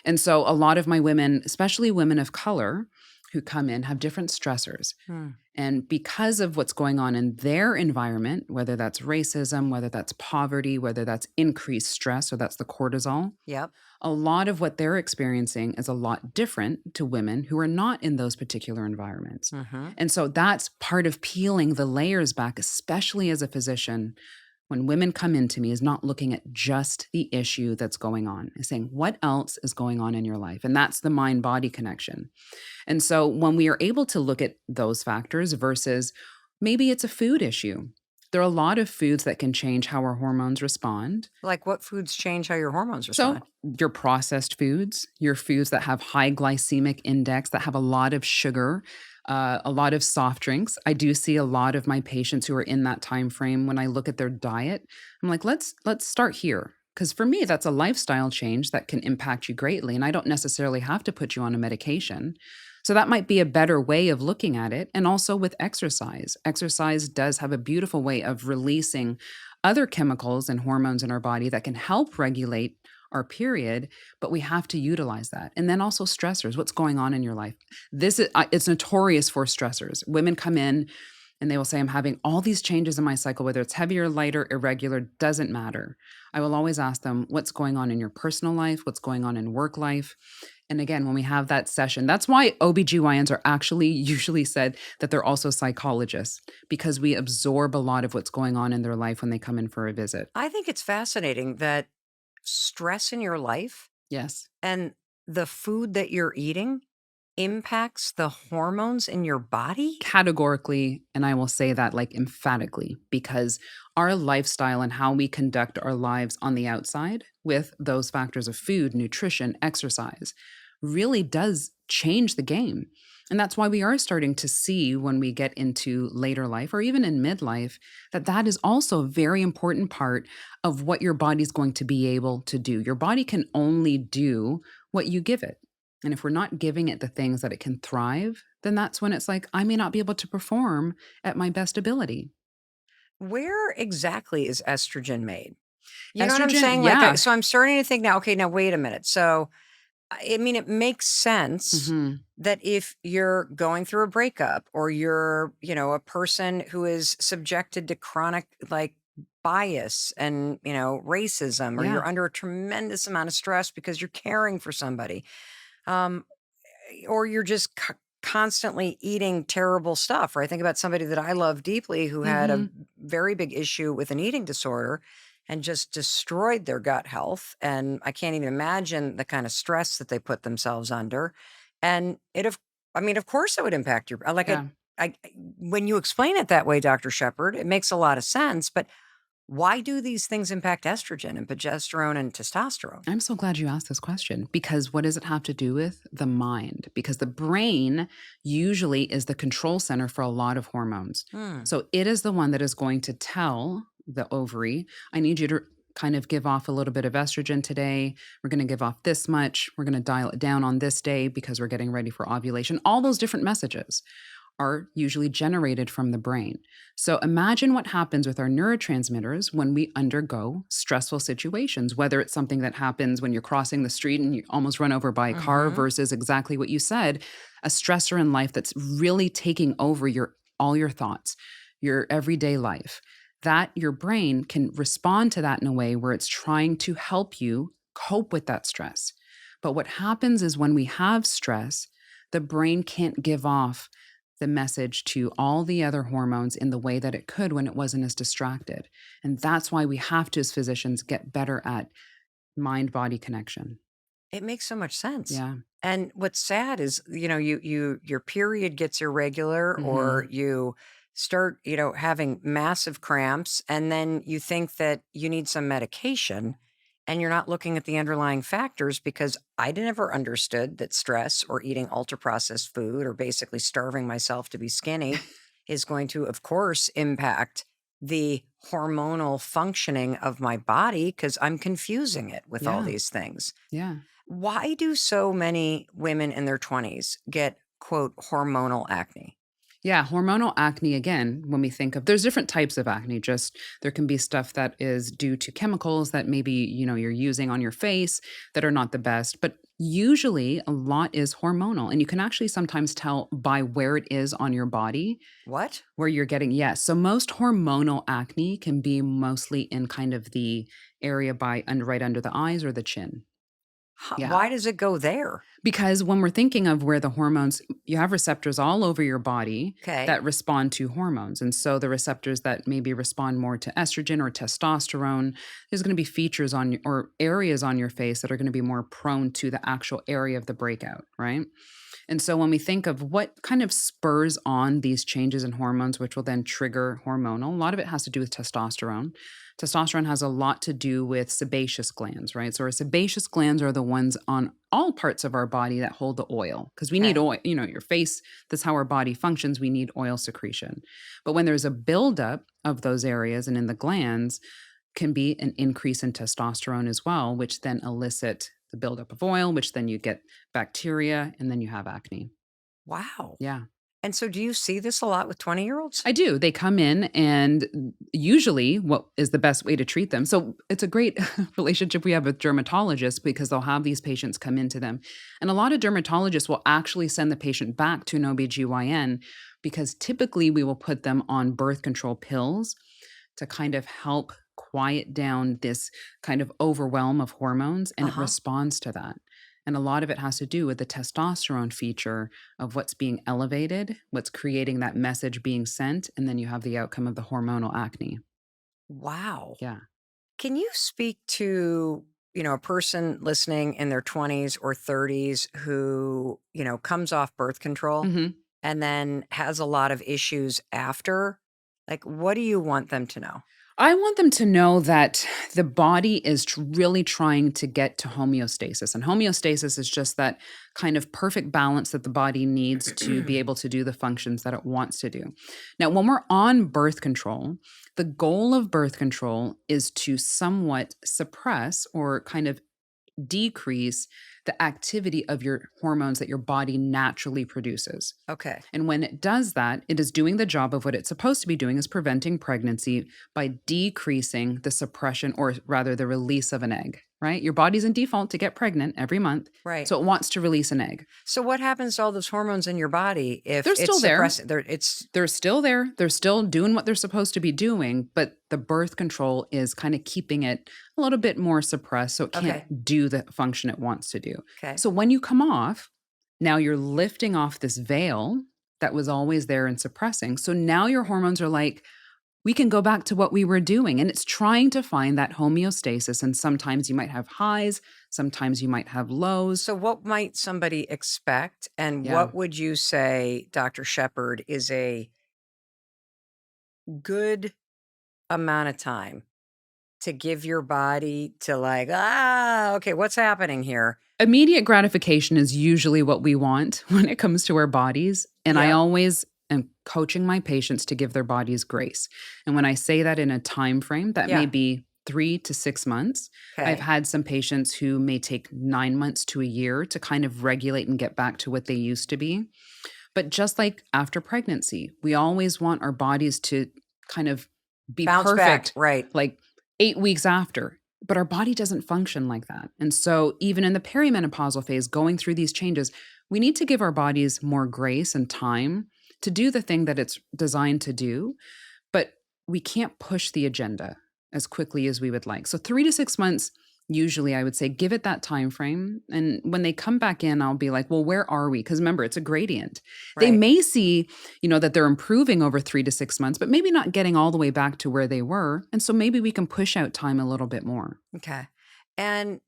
And so a lot of my women, especially women of color, who come in have different stressors. Hmm. And because of what's going on in their environment, whether that's racism, whether that's poverty, whether that's increased stress, or that's the cortisol, Yep. a lot of what they're experiencing is a lot different to women who are not in those particular environments. Mhm. And so that's part of peeling the layers back, especially as a physician. When women come into me, is not looking at just the issue that's going on, is saying, what else is going on in your life? And that's the mind body connection. And so when we are able to look at those factors versus maybe it's a food issue, there are a lot of foods that can change how our hormones respond. Like what foods change how your hormones So respond? your processed foods, your foods that have high glycemic index, that have a lot of sugar, a lot of soft drinks. I do see a lot of my patients who are in that time frame. When I look at their diet, I'm like, let's start here. Because for me, that's a lifestyle change that can impact you greatly. And I don't necessarily have to put you on a medication. So that might be a better way of looking at it. And also with exercise. Exercise does have a beautiful way of releasing other chemicals and hormones in our body that can help regulate our period, but we have to utilize that. And then also stressors. What's going on in your life? This is it's notorious for stressors. Women come in and they will say, I'm having all these changes in my cycle, whether it's heavier, lighter, irregular, doesn't matter. I will always ask them, what's going on in your personal life? What's going on in work life? And again, when we have that session, that's why OB-GYNs are actually usually said that they're also psychologists, because we absorb a lot of what's going on in their life when they come in for a visit. I think it's fascinating that stress in your life Yes. and the food that you're eating impacts the hormones in your body. Categorically, and I will say that like emphatically, because our lifestyle and how we conduct our lives on the outside with those factors of food, nutrition, exercise really does change the game. And that's why we are starting to see when we get into later life or even in midlife that that is also a very important part of what your body's going to be able to do. Your body can only do what you give it. And if we're not giving it the things that it can thrive, then that's when it's like, I may not be able to perform at my best ability. Where exactly is estrogen made? You know what I'm Estrogen, saying? yeah. So I'm starting to think now, okay, now wait a minute. So, I mean, it makes sense Hmm. that if you're going through a breakup or you're, a person who is subjected to chronic bias and, racism, or Yeah. you're under a tremendous amount of stress because you're caring for somebody, um, or you're just constantly eating terrible stuff. Or I think about somebody that I love deeply who had a Hmm. very big issue with an eating disorder and just destroyed their gut health. And I can't even imagine the kind of stress that they put themselves under. And I mean, of course, it would impact your like it. Yeah. When you explain it that way, Dr. Shepard, it makes a lot of sense. But why do these things impact estrogen and progesterone and testosterone? I'm so glad you asked this question because what does it have to do with the mind? Because the brain usually is the control center for a lot of hormones. Hmm. So it is the one that is going to tell the ovary, I need you to kind of give off a little bit of estrogen today. We're going to give off this much. We're going to dial it down on this day because we're getting ready for ovulation. All those different messages are usually generated from the brain. So imagine what happens with our neurotransmitters when we undergo stressful situations, whether it's something that happens when you're crossing the street and you almost run over by a car Mm-hmm. versus exactly what you said, a stressor in life that's really taking over all your thoughts, your everyday life. That your brain can respond to that in a way where it's trying to help you cope with that stress. But what happens is when we have stress, the brain can't give off the message to all the other hormones in the way that it could when it wasn't as distracted. And that's why we have to, as physicians, get better at mind body connection. It makes so much sense. Yeah. And what's sad is, your period gets irregular, or Hmm. you start, having massive cramps, and then you think that you need some medication, and you're not looking at the underlying factors, because I never understood that stress or eating ultra processed food or basically starving myself to be skinny is going to, of course, impact the hormonal functioning of my body, because I'm confusing it with all Yeah. these things. Yeah. Why do so many women in their 20s get, quote, hormonal acne? Yeah, hormonal acne, again, when we think of there's different types of acne. Just there can be stuff that is due to chemicals that maybe, you're using on your face that are not the best, but usually a lot is hormonal. And you can actually sometimes tell by where it is on your body What? where you're getting, yes. So most hormonal acne can be mostly in kind of the area right under the eyes or the chin. Yeah. Why does it go there? Because when we're thinking of where the hormones, you have receptors all over your body Okay. that respond to hormones. And so the receptors that maybe respond more to estrogen or testosterone, there's going to be features or areas on your face that are going to be more prone to the actual area of the breakout, right? And so when we think of what kind of spurs on these changes in hormones, which will then trigger hormonal, a lot of it has to do with testosterone. Testosterone has a lot to do with sebaceous glands, right? So our sebaceous glands are the ones on all parts of our body that hold the oil because we need Okay. oil, your face, that's how our body functions. We need oil secretion. But when there's a buildup of those areas and in the glands, can be an increase in testosterone as well, which then elicit the buildup of oil, which then you get bacteria and then you have acne. Wow. Yeah. And so do you see this a lot with 20-year-olds? I do. They come in, and usually what is the best way to treat them? So it's a great relationship we have with dermatologists, because they'll have these patients come into them. And a lot of dermatologists will actually send the patient back to an OB-GYN, because typically we will put them on birth control pills to kind of help quiet down this kind of overwhelm of hormones, and it Uh-huh. responds to that. And a lot of it has to do with the testosterone feature of what's being elevated, what's creating that message being sent, and then you have the outcome of the hormonal acne. Wow. Yeah. Can you speak to, a person listening in their 20s or 30s who, comes off birth control Mhm. and then has a lot of issues after? Like, what do you want them to know? I want them to know that the body is really trying to get to homeostasis. And homeostasis is just that kind of perfect balance that the body needs to be able to do the functions that it wants to do. Now, when we're on birth control, the goal of birth control is to somewhat suppress or kind of decrease the activity of your hormones that your body naturally produces. Okay. And when it does that, it is doing the job of what it's supposed to be doing, is preventing pregnancy by decreasing the suppression, or rather the release of an egg, right? Your body's in default to get pregnant every month. Right. So it wants to release an egg. So what happens to all those hormones in your body if They're it's still there. suppressing? It's They're still there. They're still doing what they're supposed to be doing, but the birth control is kind of keeping it a little bit more suppressed, so it can't Okay. do the function it wants to do. Okay. So when you come off, now you're lifting off this veil that was always there and suppressing. So now your hormones are like, we can go back to what we were doing. And it's trying to find that homeostasis. And sometimes you might have highs, sometimes you might have lows. So what might somebody expect, and Yeah. what would you say, Dr. Shepard, is a good amount of time to give your body to, like, okay, what's happening here? Immediate gratification is usually what we want when it comes to our bodies. And I Yep. always am coaching my patients to give their bodies grace. And when I say that in a time frame, that may Yeah. be 3 to 6 months. I've Okay. had some patients who may take 9 months to a year to kind of regulate and get back to what they used to be. But just like after pregnancy, we always want our bodies to kind of be Bounce back. perfect, Right. like 8 weeks after. But our body doesn't function like that. And so, even in the perimenopausal phase, going through these changes, we need to give our bodies more grace and time to do the thing that it's designed to do. But we can't push the agenda as quickly as we would like. So, 3 to 6 months. Usually I would say give it that time frame. And when they come back in, I'll be like, well, where are we? Because remember, it's a gradient. They Right. may see, that they're improving over 3 to 6 months, but maybe not getting all the way back to where they were. And so maybe we can push out time a little bit more. Okay. And,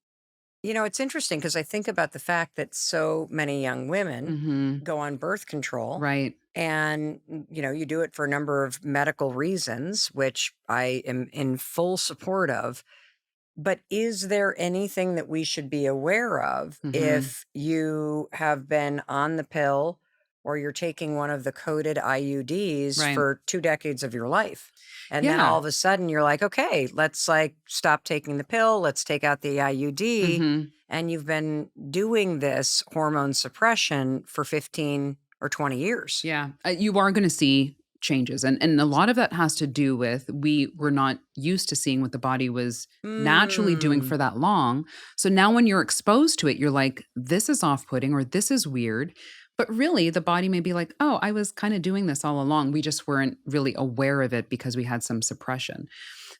it's interesting because I think about the fact that so many young women Hmm. go on birth control. Right. And, you do it for a number of medical reasons, which I am in full support of. But is there anything that we should be aware of Hmm. if you have been on the pill or you're taking one of the coded IUDs Right. for 2 decades of your life? And then all Yeah. of a sudden you're like, okay, let's stop taking the pill. Let's take out the IUD. Hmm. And you've been doing this hormone suppression for 15 or 20 years. Yeah. You are going to see changes. And a lot of that has to do with we were not used to seeing what the body was naturally doing Mm, for that long. So now when you're exposed to it, you're like, this is off putting or this is weird. But really, the body may be like, oh, I was kind of doing this all along. We just weren't really aware of it because we had some suppression.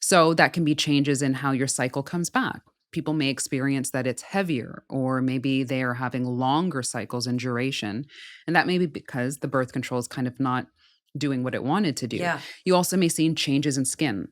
So that can be changes in how your cycle comes back. People may experience that it's heavier, or maybe they are having longer cycles in duration. And that may be because the birth control is kind of not doing what it wanted to do. yeah. You also may see changes in skin.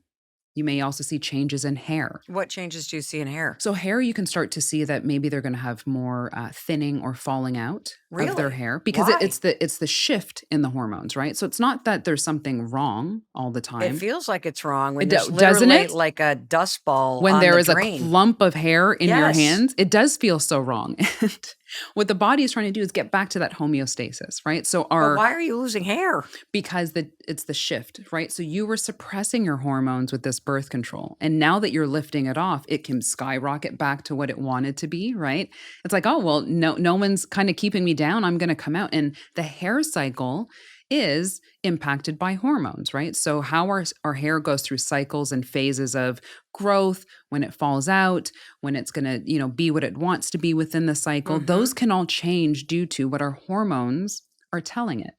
You may also see changes in hair. What changes do you see in hair? So hair, you can start to see that maybe they're going to have more thinning or falling out of their Really? hair, because Why? it's the shift in the hormones, right? So it's not that there's something wrong all the It time. feels like it's wrong when there's Doesn't literally it? like a dust ball When on there the is a drain. clump of hair in your Yes. hands, it does feel so wrong. And what the body is trying to do is get back to that homeostasis, right? So But why are you losing hair? because it's the shift, right? So you were suppressing your hormones with this birth control. And now that you're lifting it off, it can skyrocket back to what it wanted to be, right? It's like, oh, well, no one's kind of keeping me down. I'm going to come out. And the hair cycle is impacted by hormones, right? So how our hair goes through cycles and phases of growth, when it falls out, when it's going to, be what it wants to be within the cycle, those can all change due to what our hormones are telling it,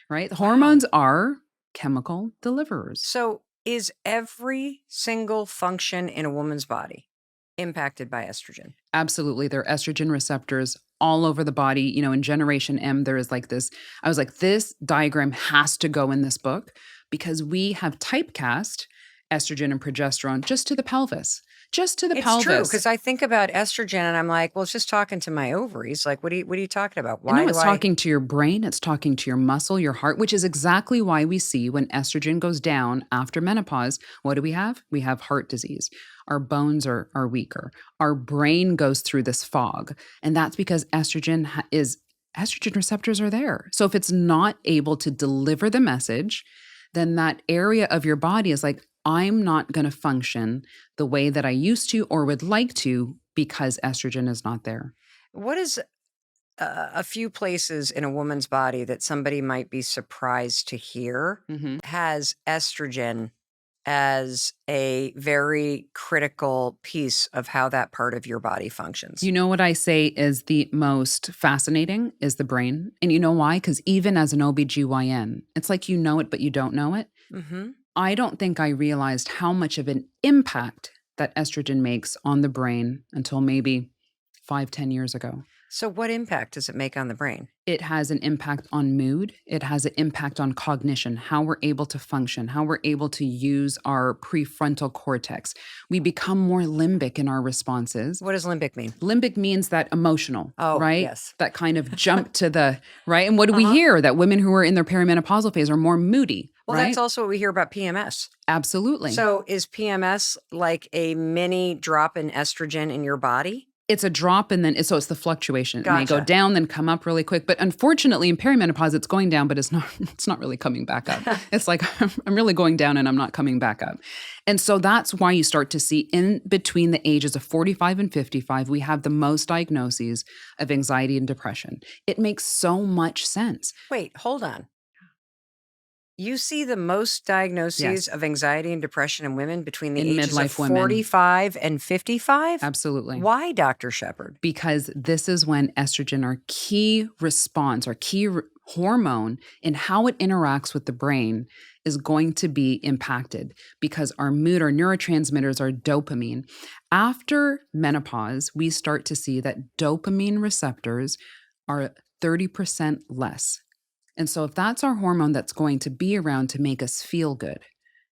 right? The hormones are chemical deliverers. So is every single function in a woman's body impacted by estrogen? Absolutely. There are estrogen receptors all over the body. In Generation M, there is like this. I was like, this diagram has to go in this book because we have typecast estrogen and progesterone just to the pelvis. Just to the pelvis. It's true, because I think about estrogen and I'm like, well, it's just talking to my ovaries. Like, what are you talking about? Why? No, it's talking to your brain. It's talking to your muscle, your heart, which is exactly why we see when estrogen goes down after menopause, what do we have? We have heart disease. Our bones are weaker. Our brain goes through this fog. And that's because estrogen receptors are there. So if it's not able to deliver the message, then that area of your body is like, I'm not going to function the way that I used to or would like to because estrogen is not there. What is a few places in a woman's body that somebody might be surprised to hear has estrogen as a very critical piece of how that part of your body functions? You know what I say is the most fascinating is the brain. And you know why? Because even as an OB-GYN, it's like you know it, but you don't know it. I don't think I realized how much of an impact that estrogen makes on the brain until maybe 5-10 years ago. So what impact does it make on the brain? It has an impact on mood. It has an impact on cognition, how we're able to function, how we're able to use our prefrontal cortex. We become more limbic in our responses. What does limbic mean? Limbic means that emotional, right? Yes. That kind of jump to the, right? And what do we hear? That women who are in their perimenopausal phase are more moody. Well, right? That's also what we hear about PMS. Absolutely. So is PMS like a mini drop in estrogen in your body? It's a drop and then it's the fluctuation. Gotcha. It may go down, then come up really quick. But unfortunately, in perimenopause, it's going down, but it's not really coming back up. It's like I'm really going down and I'm not coming back up. And so that's why you start to see in between the ages of 45 and 55, we have the most diagnoses of anxiety and depression. It makes so much sense. Wait, hold on. You see the most diagnoses of anxiety and depression in women between the ages of 45 and 55? Absolutely. Why, Dr. Shepard? Because this is when estrogen, our key response, our key hormone in how it interacts with the brain is going to be impacted because our mood, our neurotransmitters, our dopamine. After menopause, we start to see that dopamine receptors are 30% less. And so if that's our hormone that's going to be around to make us feel good,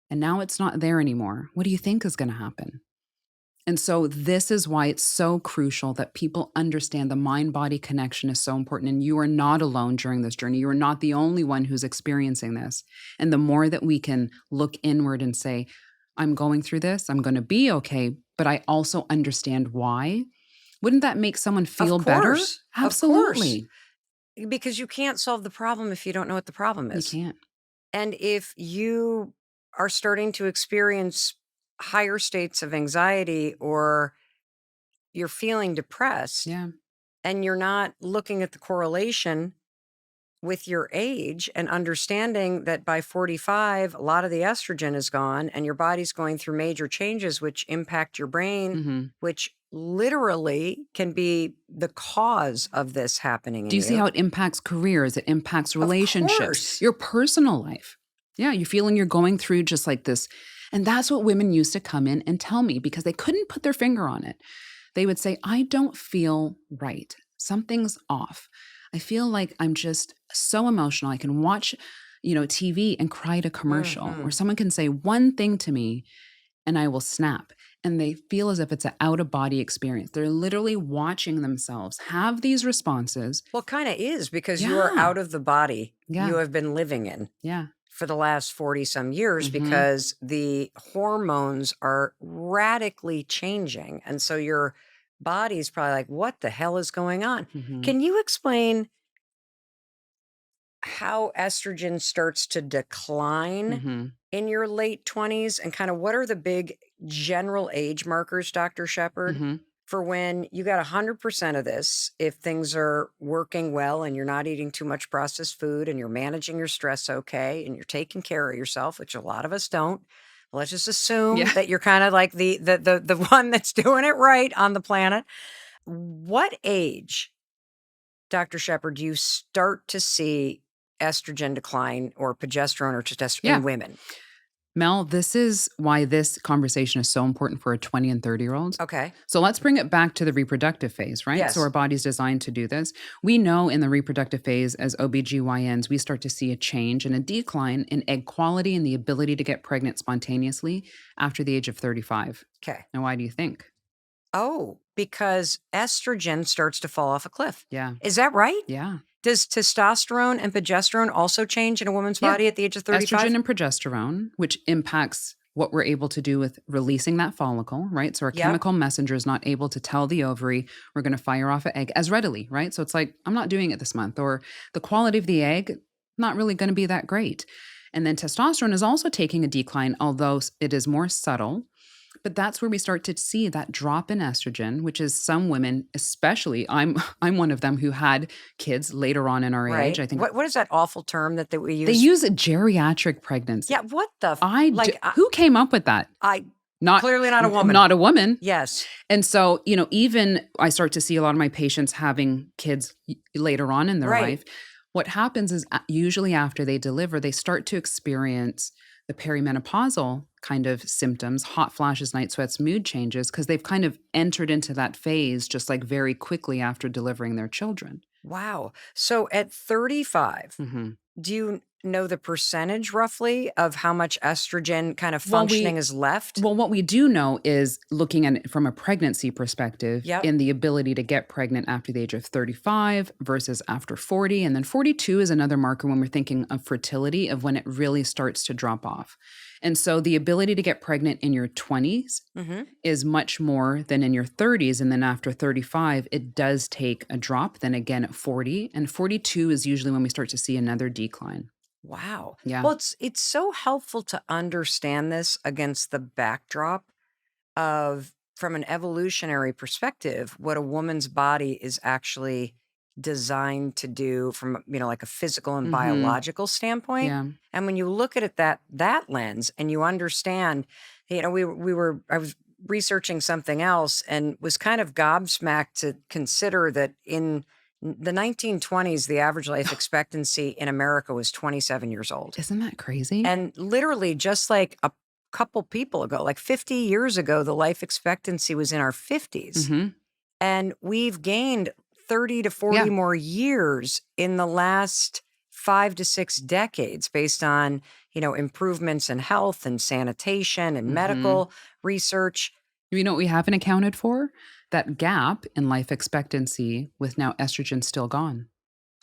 and now it's not there anymore, what do you think is going to happen? And so this is why it's so crucial that people understand the mind-body connection is so important. And you are not alone during this journey. You are not the only one who's experiencing this. And the more that we can look inward and say, I'm going through this, I'm going to be okay, but I also understand why. Wouldn't that make someone feel better? Absolutely. Because you can't solve the problem if you don't know what the problem is. You can't. And if you are starting to experience higher states of anxiety or you're feeling depressed and you're not looking at the correlation with your age and understanding that by 45, a lot of the estrogen is gone and your body's going through major changes which impact your brain, which literally can be the cause of this happening in you. Do you see how it impacts careers? It impacts relationships, your personal life. Yeah, you're feeling you're going through just like this. And that's what women used to come in and tell me because they couldn't put their finger on it. They would say, I don't feel right. Something's off. I feel like I'm just so emotional. I can watch, TV and cry at a commercial or someone can say one thing to me and I will snap. And they feel as if it's an out-of-body experience. They're literally watching themselves have these responses. Well, kind of is because you are out of the body you have been living in for the last 40-some years because the hormones are radically changing. And so your body's probably like, what the hell is going on? Can you explain how estrogen starts to decline hmm in your late 20s and kind of what are the big general age markers, Dr. Shepard, hmm for when you got 100% of this, if things are working well and you're not eating too much processed food and you're managing your stress okay and you're taking care of yourself, which a lot of us don't. Let's just assume Yeah. that you're kind of like the one that's doing it right on the planet. What age, Dr. Shepard, do you start to see estrogen decline or progesterone or testosterone Yeah. in women? Mel, this is why this conversation is so important for a 20 and 30-year-olds. Okay. So let's bring it back to the reproductive phase, right? So Yes. our body's designed to do this. We know in the reproductive phase, as OB-GYNs, we start to see a change and a decline in egg quality and the ability to get pregnant spontaneously after the age of 35. Okay. And why do you think? Oh, because estrogen starts to fall off a cliff. Yeah. Is that right? Yeah. Does testosterone and progesterone also change in a woman's Yeah. body at the age of 35? Estrogen and progesterone, which impacts what we're able to do with releasing that follicle, right? So our Yep. chemical messenger is not able to tell the ovary, we're going to fire off an egg as readily, right? So it's like, I'm not doing it this month, or the quality of the egg, not really going to be that great. And then testosterone is also taking a decline, although it is more subtle. But that's where we start to see that drop in estrogen, which is some women, especially I'm one of them who had kids later on in our age. Right. I think What is that awful term that we use? they use a geriatric pregnancy. Yeah. What the? Who came up with that? Not clearly not a woman. Not a woman. Yes. And so, even I start to see a lot of my patients having kids later on in their Right. life. What happens is usually after they deliver, they start to experience the perimenopausal kind of symptoms, hot flashes, night sweats, mood changes, because they've kind of entered into that phase just like very quickly after delivering their children. Wow. So at 35, hmm do you know the percentage roughly of how much estrogen kind of Well, functioning is left? Well, what we do know is looking at it from a pregnancy perspective Yep. in the ability to get pregnant after the age of 35 versus after 40. And then 42 is another marker when we're thinking of fertility, of when it really starts to drop off. And so the ability to get pregnant in your 20s Mm-hmm. is much more than in your 30s. And then after 35, it does take a drop. Then again at 40. And 42 is usually when we start to see another decline. Wow. Yeah. Well, it's so helpful to understand this against the backdrop of, from an evolutionary perspective, what a woman's body is actually designed to do from, like a physical and Mhm. biological standpoint. Yeah. And when you look at it that lens and you understand, I was researching something else and was kind of gobsmacked to consider that in the 1920s, the average life expectancy in America was 27 years old. Isn't that crazy? And literally just like a couple people ago, like 50 years ago, the life expectancy was in our 50s. Mhm. And we've gained 30 to 40 Yeah. more years in the last 5 to 6 decades based on, improvements in health and sanitation and Mhm. medical research. You know what we haven't accounted for? That gap in life expectancy with now estrogen still gone.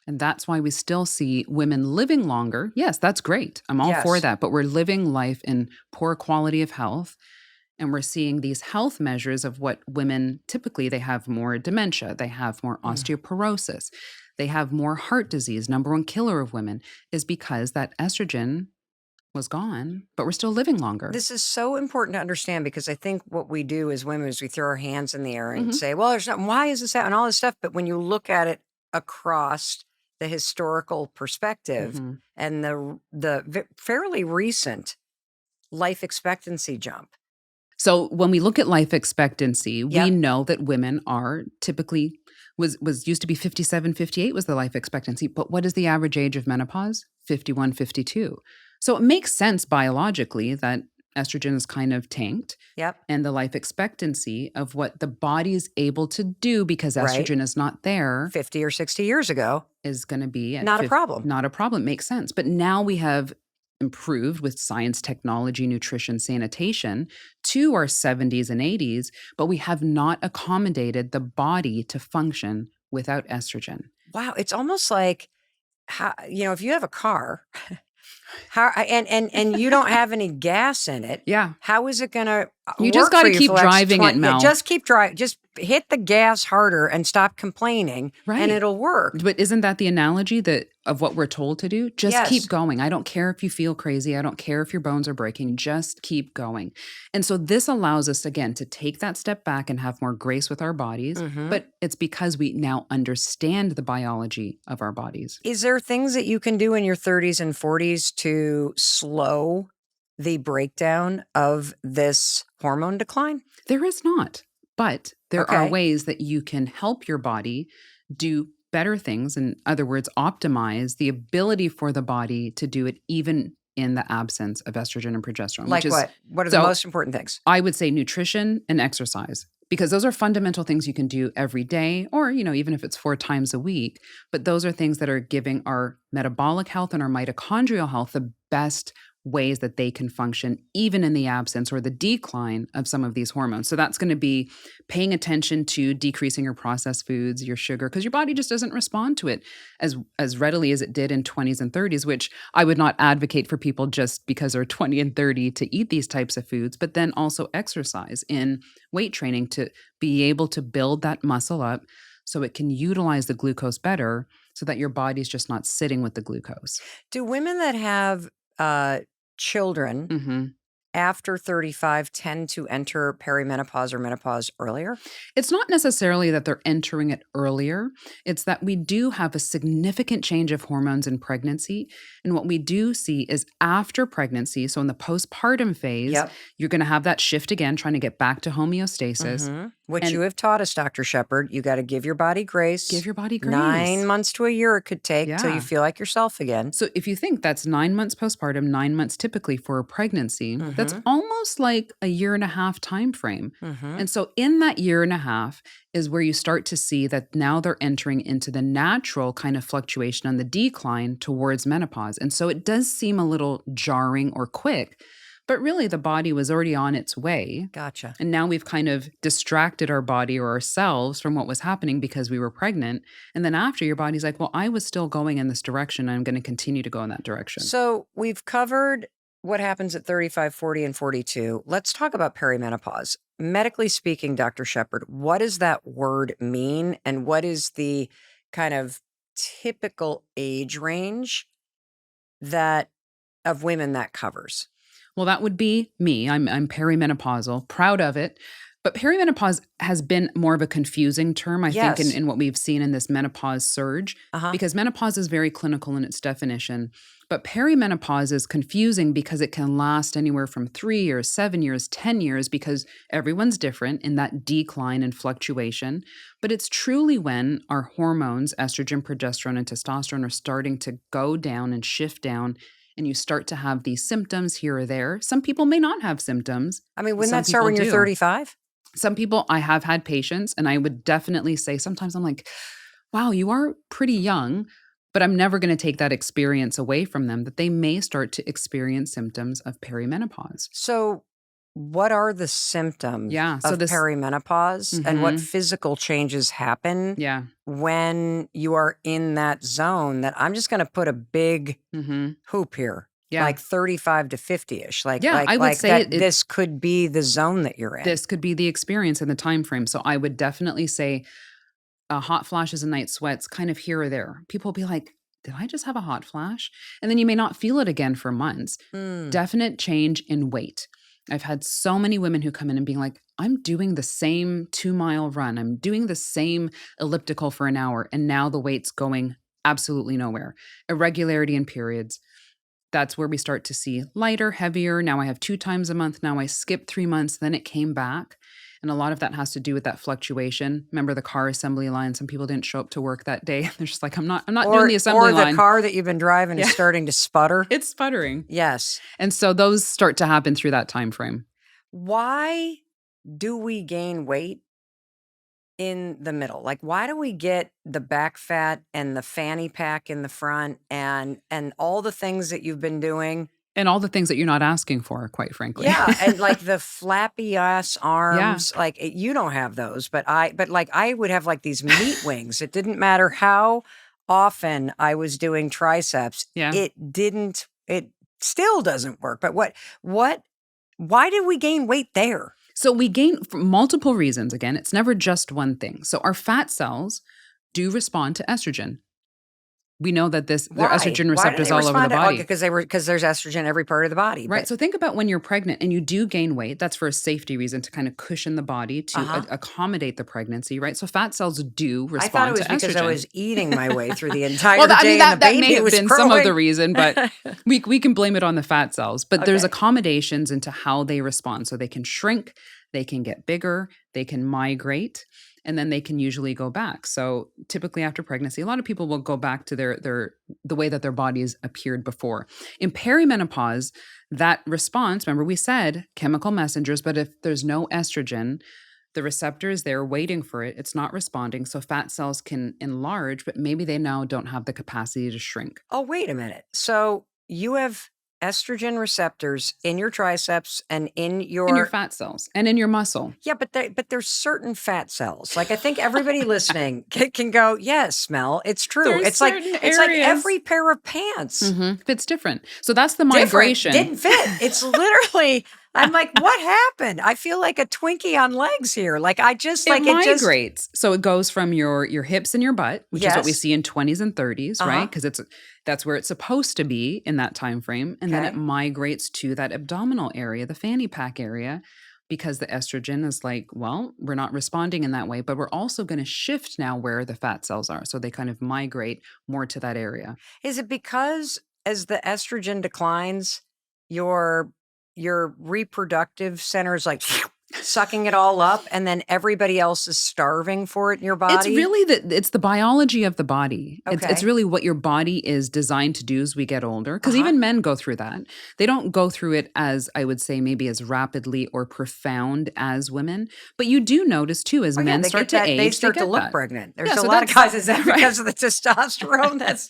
And that's why we still see women living longer. Yes, that's great. I'm all for Yes. that. But we're living life in poor quality of health. And we're seeing these health measures of what women typically, they have more dementia, they have more osteoporosis, they have more heart disease. Number one killer of women is because that estrogen was gone, but we're still living longer. This is so important to understand because I think what we do as women is we throw our hands in the air and Mhm. say, well, there's nothing, why is this that and all this stuff? But when you look at it across the historical perspective Mhm. and the fairly recent life expectancy jump. So when we look at life expectancy, we Yep. know that women are typically was used to be 57, 58 was the life expectancy, but what is the average age of menopause? 51, 52. So it makes sense biologically that estrogen is kind of tanked Yep. and the life expectancy of what the body is able to do because Right. estrogen is not there 50 or 60 years ago. is going to be at Not a problem. Not a problem. Makes sense. But now we have improved with science, technology, nutrition, sanitation to our 70s and 80s, but we have not accommodated the body to function without estrogen. Wow. It's almost like, if you have a car How and you don't have any gas in it. Yeah. How is it going to You just got to keep driving it, Mel. Just keep driving. Just hit the gas harder and stop complaining, Right. and it'll work. But isn't that the analogy of what we're told to do? Just Yes. keep going. I don't care if you feel crazy. I don't care if your bones are breaking. Just keep going. And so this allows us, again, to take that step back and have more grace with our bodies. Mhm. But it's because we now understand the biology of our bodies. Is there things that you can do in your 30s and 40s to slow the breakdown of this hormone decline? There is not. But there are Okay. ways that you can help your body do better things. In other words, optimize the ability for the body to do it even in the absence of estrogen and progesterone. Like which is, what? What are the so most important things? I would say nutrition and exercise, because those are fundamental things you can do every day, or, even if it's 4 times a week. But those are things that are giving our metabolic health and our mitochondrial health the best ways that they can function, even in the absence or the decline of some of these hormones. So that's going to be paying attention to decreasing your processed foods, your sugar, because your body just doesn't respond to it as readily as it did in 20s and 30s, which I would not advocate for people just because they're 20 and 30 to eat these types of foods, but then also exercise in weight training to be able to build that muscle up so it can utilize the glucose better, so that your body's just not sitting with the glucose. Do women that have children Mm-hmm. after 35 tend to enter perimenopause or menopause earlier? It's not necessarily that they're entering it earlier. It's that we do have a significant change of hormones in pregnancy. And what we do see is after pregnancy, so in the postpartum phase, Yep. you're going to have that shift again, trying to get back to homeostasis. Mhm. Which And- you have taught us, Dr. Shepard. You got to give your body grace. Give your body grace. 9 months to a year it could take till Yeah. you feel like yourself again. So if you think that's 9 months postpartum, 9 months typically for a pregnancy, that's Mhm. almost like a year and a half time frame. Mhm. And so in that year and a half is where you start to see that now they're entering into the natural kind of fluctuation on the decline towards menopause. And so it does seem a little jarring or quick, but really the body was already on its way. Gotcha. And now we've kind of distracted our body or ourselves from what was happening because we were pregnant. And then after, your body's like, well, I was still going in this direction. I'm going to continue to go in that direction. So we've covered what happens at 35, 40, and 42. Let's talk about perimenopause. Medically speaking, Dr. Shepard, what does that word mean? And what is the kind of typical age range of women that covers? Well, that would be me. I'm perimenopausal, proud of it. But perimenopause has been more of a confusing term, I think, Yes. in what we've seen in this menopause surge, Uh-huh. because menopause is very clinical in its definition. But perimenopause is confusing because it can last anywhere from 3 years, 7 years, 10 years, because everyone's different in that decline and fluctuation. But it's truly when our hormones, estrogen, progesterone, and testosterone, are starting to go down and shift down, and you start to have these symptoms here or there. Some people may not have symptoms. I mean, wouldn't Some that start people when you're do. 35? Some people, I have had patients, and I would definitely say sometimes I'm like, wow, you are pretty young, but I'm never going to take that experience away from them, that they may start to experience symptoms of perimenopause. So what are the symptoms Yeah, so of this- perimenopause and what Mhm. physical changes happen Yeah. when you are in that zone that I'm just going to put a big Mm-hmm. hoop here, Yeah. like 35 to 50-ish. Yeah, I would say that it- this could be the zone that you're in. This could be the experience in the time frame. So I would definitely say hot flashes and night sweats kind of here or there. People will be like, did I just have a hot flash? And then you may not feel it again for months. Mm. Definite change in weight. I've had so many women who come in and being like, I'm doing the same 2-mile run. I'm doing the same elliptical for an hour. And now the weight's going absolutely nowhere. Irregularity in periods. That's where we start to see lighter, heavier. Now I have 2 times a month. Now I skipped 3 months. Then it came back. And a lot of that has to do with that fluctuation. Remember the car assembly line? Some people didn't show up to work that day. They're just like, I'm not doing the assembly line. Or the car that you've been driving is Yeah. starting to sputter. It's sputtering. Yes. And so those start to happen through that time frame. Why do we gain weight in the middle? Like, why do we get the back fat and the fanny pack in the front and all the things that you've been doing? And all the things that you're not asking for, quite frankly. Yeah, and like the flappy ass arms, like you don't have those, but like I would have like these meat wings. It didn't matter how often I was doing triceps. Yeah. It still doesn't work. But why did we gain weight there? So we gain for multiple reasons. Again, it's never just one thing. So our fat cells do respond to estrogen. We know that there are estrogen receptors all over the body. Because there's estrogen in every part of the body. Right. So think about when you're pregnant and you do gain weight. That's for a safety reason, to kind of cushion the body to accommodate the pregnancy, right? So fat cells do respond to estrogen. I thought it was because I was eating my way through the entire well, day and the baby may have was been growing. some of the reason, but we can blame it on the fat cells. But there's accommodations into how they respond. So they can shrink, they can get bigger, they can migrate, and then they can usually go back. So typically after pregnancy, a lot of people will go back to the way that their bodies appeared before. In perimenopause, that response, remember we said chemical messengers, but if there's no estrogen, the receptor is there waiting for it. It's not responding. So fat cells can enlarge, but maybe they now don't have the capacity to shrink. Oh, wait a minute. So you have estrogen receptors in your triceps and in your fat cells and in your muscle. Yeah, but there's certain fat cells. Like I think everybody listening can go, yes, Mel, it's true. It's like every pair of pants fits different. So that's the migration. Didn't fit. It's literally. I'm like, what happened? I feel like a Twinkie on legs here. Like it migrates. So it goes from your hips and your butt, which is what we see in 20s and 30s, right? Because that's where it's supposed to be in that time frame, and then it migrates to that abdominal area, the fanny pack area, because the estrogen is like, well, we're not responding in that way, but we're also going to shift now where the fat cells are. So they kind of migrate more to that area. Is it because as the estrogen declines, your reproductive center is like sucking it all up, and then everybody else is starving for it in your body? It's really it's the biology of the body. Okay. It's really what your body is designed to do as we get older. Because even men go through that. They don't go through it as, I would say, maybe as rapidly or profound as women. But you do notice too, as men start to age, they start to look that. pregnant. There's a lot of guys is that because of the testosterone. That's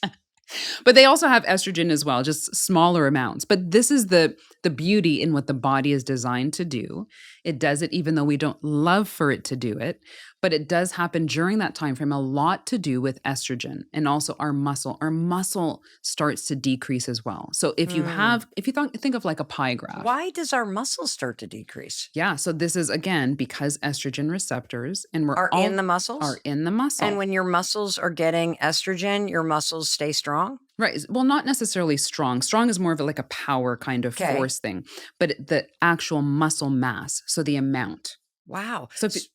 But they also have estrogen as well, just smaller amounts. But this is the beauty in what the body is designed to do. It does it even though we don't love for it to do it. But it does happen during that time frame, a lot to do with estrogen and also our muscle. Our muscle starts to decrease as well. So if you think of like a pie graph. Why does our muscle start to decrease? Yeah. So this is, again, because estrogen receptors are in the muscles? Are in the muscle. And when your muscles are getting estrogen, your muscles stay strong? Right. Well, not necessarily strong. Strong is more of like a power kind of force thing, but the actual muscle mass. So the amount. Wow.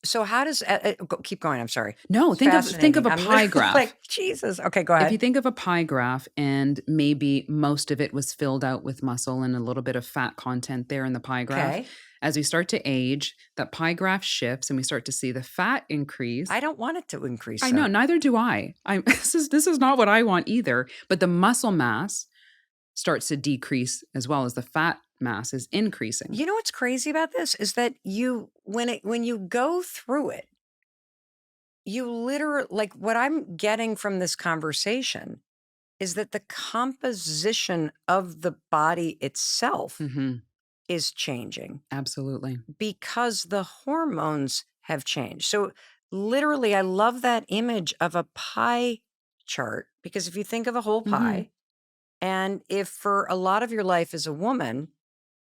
So how does keep going? I'm sorry. No, think of a pie graph. Like Jesus. Okay, go ahead. If you think of a pie graph and maybe most of it was filled out with muscle and a little bit of fat content there in the pie graph. As we start to age, that pie graph shifts and we start to see the fat increase. I don't want it to increase. I know, neither do I. This is not what I want either. But the muscle mass starts to decrease as well as the fat mass is increasing. You know what's crazy about this is that when you go through it, you literally, like what I'm getting from this conversation is that the composition of the body itself is changing. Absolutely. Because the hormones have changed. So literally, I love that image of a pie chart, because if you think of a whole pie, and if for a lot of your life as a woman,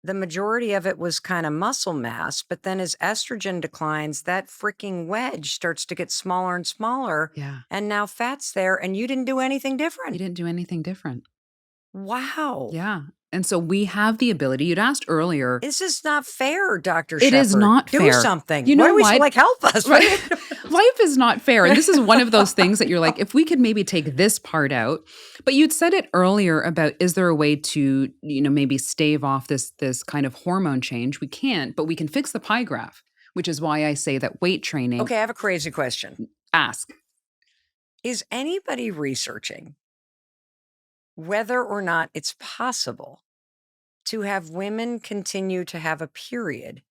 the majority of it was kind of muscle mass, but then as estrogen declines, that freaking wedge starts to get smaller and smaller. Yeah. And now fat's there, and you didn't do anything different. You didn't do anything different. Wow. Yeah. And so we have the ability. You'd asked earlier. This is not fair, Dr. Shepherd. It is not fair. Do something. You know what? Like, help us. Right? Life is not fair. And this is one of those things that you're like, if we could maybe take this part out. But you'd said it earlier about, is there a way to, maybe stave off this kind of hormone change? We can't, but we can fix the pie graph, which is why I say that weight training. Okay, I have a crazy question. Ask. Is anybody researching whether or not it's possible to have women continue to have a period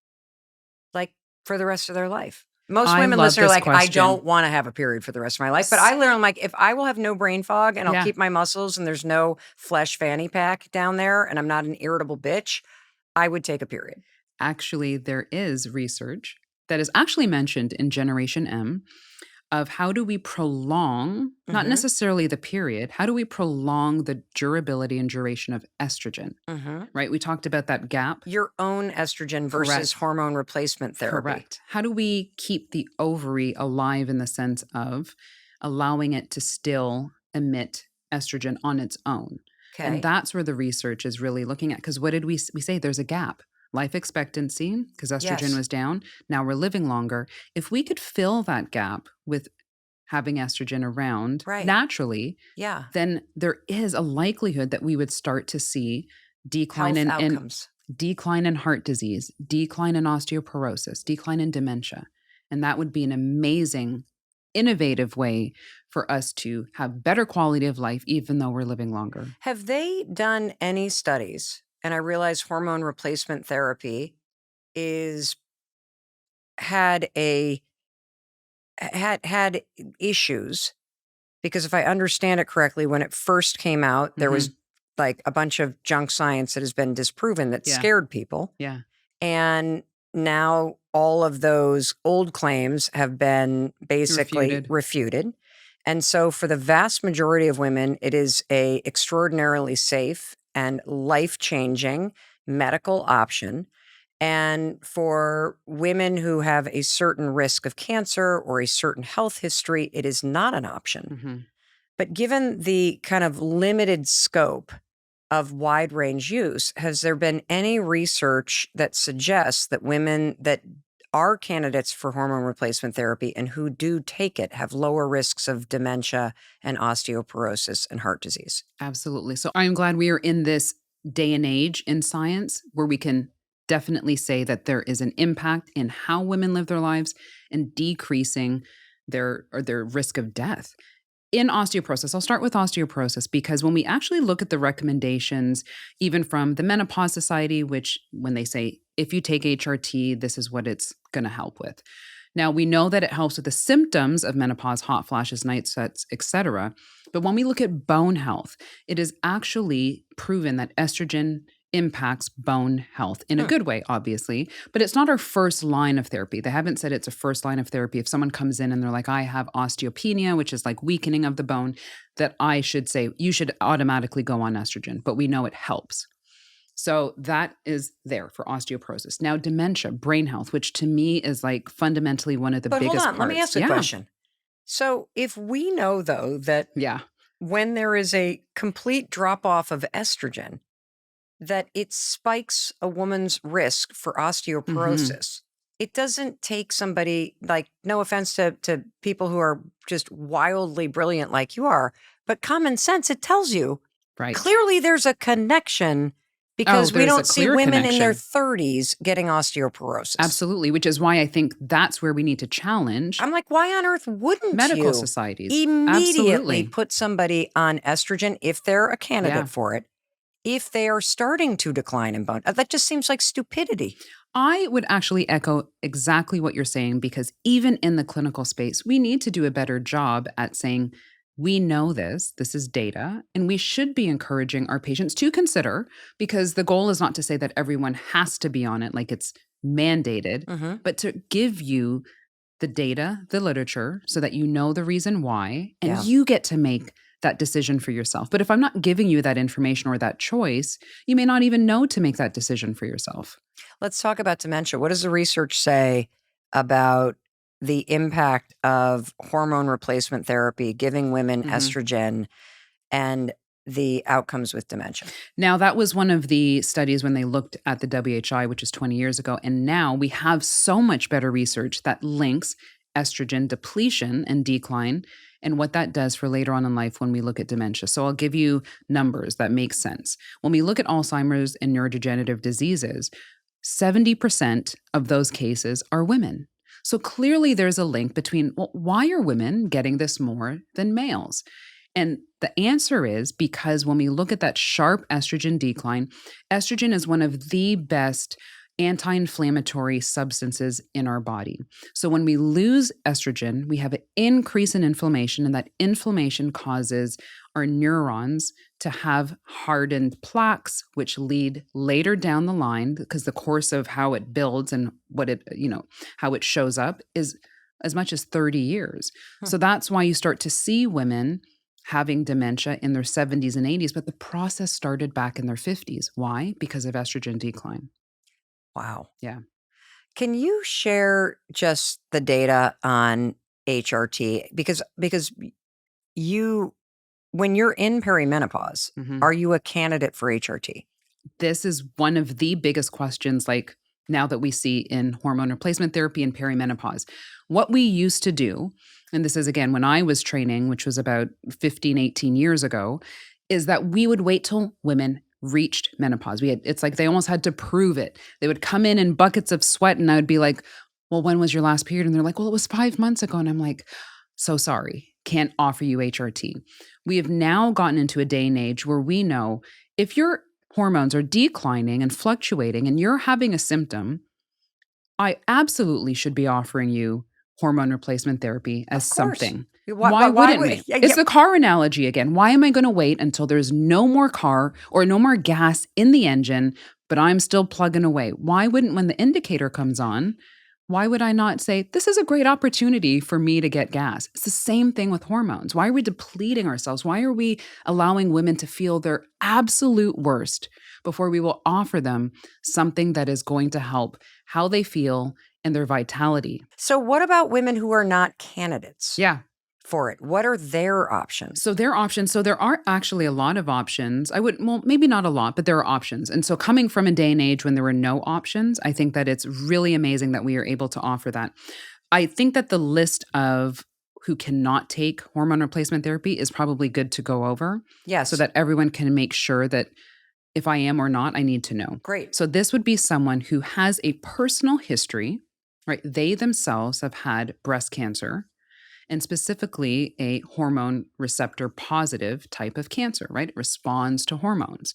like for the rest of their life? Most women listen are like, I don't want to have a period for the rest of my life. But I literally am like, if I will have no brain fog and I'll keep my muscles and there's no flesh fanny pack down there and I'm not an irritable bitch, I would take a period. Actually, there is research that is actually mentioned in Generation M of how do we prolong, not necessarily the period, how do we prolong the durability and duration of estrogen, right? We talked about that gap. Your own estrogen versus hormone replacement therapy. Correct. How do we keep the ovary alive in the sense of allowing it to still emit estrogen on its own? Okay. And that's where the research is really looking at. Because what did we say? There's a gap. Life expectancy, because estrogen was down. Now we're living longer. If we could fill that gap with having estrogen around naturally, then there is a likelihood that we would start to see decline in outcomes. Decline in heart disease, decline in osteoporosis, decline in dementia. And that would be an amazing, innovative way for us to have better quality of life, even though we're living longer. Have they done any studies? And I realize hormone replacement therapy had issues, because if I understand it correctly, when it first came out, there was like a bunch of junk science that has been disproven that scared people. Yeah. And now all of those old claims have been basically refuted. And so for the vast majority of women, it is a extraordinarily safe and life-changing medical option. And for women who have a certain risk of cancer or a certain health history, it is not an option. But given the kind of limited scope of wide range use, has there been any research that suggests that women that are candidates for hormone replacement therapy and who do take it have lower risks of dementia and osteoporosis and heart disease? Absolutely. So I'm glad we are in this day and age in science where we can definitely say that there is an impact in how women live their lives and decreasing their risk of death. In osteoporosis, I'll start with osteoporosis because when we actually look at the recommendations, even from the Menopause Society, which when they say, if you take HRT, this is what it's going to help with. Now, we know that it helps with the symptoms of menopause, hot flashes, night sweats, etc. But when we look at bone health, it is actually proven that estrogen impacts bone health in a good way, obviously, but it's not our first line of therapy. They haven't said it's a first line of therapy. If someone comes in and they're like, I have osteopenia, which is like weakening of the bone, that I should say, you should automatically go on estrogen, but we know it helps. So that is there for osteoporosis. Now, dementia, brain health, which to me is like fundamentally one of the biggest parts. Let me ask a question. So if we know though that when there is a complete drop off of estrogen, that it spikes a woman's risk for osteoporosis. It doesn't take somebody, like, no offense to people who are just wildly brilliant like you are, but common sense, it tells you clearly there's a connection, because we don't see women in their 30s getting osteoporosis. Absolutely, which is why I think that's where we need to challenge. I'm like, why on earth wouldn't medical societies immediately put somebody on estrogen if they're a candidate for it, if they are starting to decline in bone? That just seems like stupidity. I would actually echo exactly what you're saying, because even in the clinical space, we need to do a better job at saying, we know this is data, and we should be encouraging our patients to consider, because the goal is not to say that everyone has to be on it like it's mandated, but to give you the data, the literature, so that you know the reason why, and you get to make that decision for yourself. But if I'm not giving you that information or that choice, you may not even know to make that decision for yourself. Let's talk about dementia. What does the research say about the impact of hormone replacement therapy, giving women estrogen, and the outcomes with dementia? Now, that was one of the studies when they looked at the WHI, which is 20 years ago. And now we have so much better research that links estrogen depletion and decline and what that does for later on in life when we look at dementia. So I'll give you numbers that make sense. When we look at Alzheimer's and neurodegenerative diseases, 70% of those cases are women. So clearly there's a link between, well, why are women getting this more than males? And the answer is because when we look at that sharp estrogen decline, estrogen is one of the best anti-inflammatory substances in our body. So when we lose estrogen, we have an increase in inflammation, and that inflammation causes our neurons to have hardened plaques, which lead later down the line, because the course of how it builds and what it, how it shows up is as much as 30 years. Hmm. So that's why you start to see women having dementia in their 70s and 80s, but the process started back in their 50s. Why? Because of estrogen decline. Wow. Yeah. Can you share just the data on HRT? Because you, when you're in perimenopause, Mhm. are you a candidate for HRT? This is one of the biggest questions, like now that we see in hormone replacement therapy and perimenopause. What we used to do, and this is again when I was training, which was about 15, 18 years ago, is that we would wait till women reached menopause. It's like they almost had to prove it. They would come in buckets of sweat, and I would be like, well, when was your last period? And they're like, well, it was 5 months ago. And I'm like, so sorry, can't offer you HRT. We have now gotten into a day and age where we know if your hormones are declining and fluctuating and you're having a symptom, I absolutely should be offering you hormone replacement therapy as Of course. something. Why Why wouldn't would we? yeah, It's yeah, the car analogy again. Why am I going to wait until there's no more car or no more gas in the engine, but I'm still plugging away? Why wouldn't, when the indicator comes on, why would I not say, this is a great opportunity for me to get gas? It's the same thing with hormones. Why are we depleting ourselves? Why are we allowing women to feel their absolute worst before we will offer them something that is going to help how they feel and their vitality? So what about women who are not candidates Yeah. for it? What are their options? So there are actually a lot of options. Well, maybe not a lot, but there are options. And so coming from a day and age when there were no options, I think that it's really amazing that we are able to offer that. I think that the list of who cannot take hormone replacement therapy is probably good to go over Yes. so that everyone can make sure that if I am or not, I need to know. Great. So this would be someone who has a personal history, right? They themselves have had breast cancer and specifically a hormone receptor positive type of cancer, right? It responds to hormones.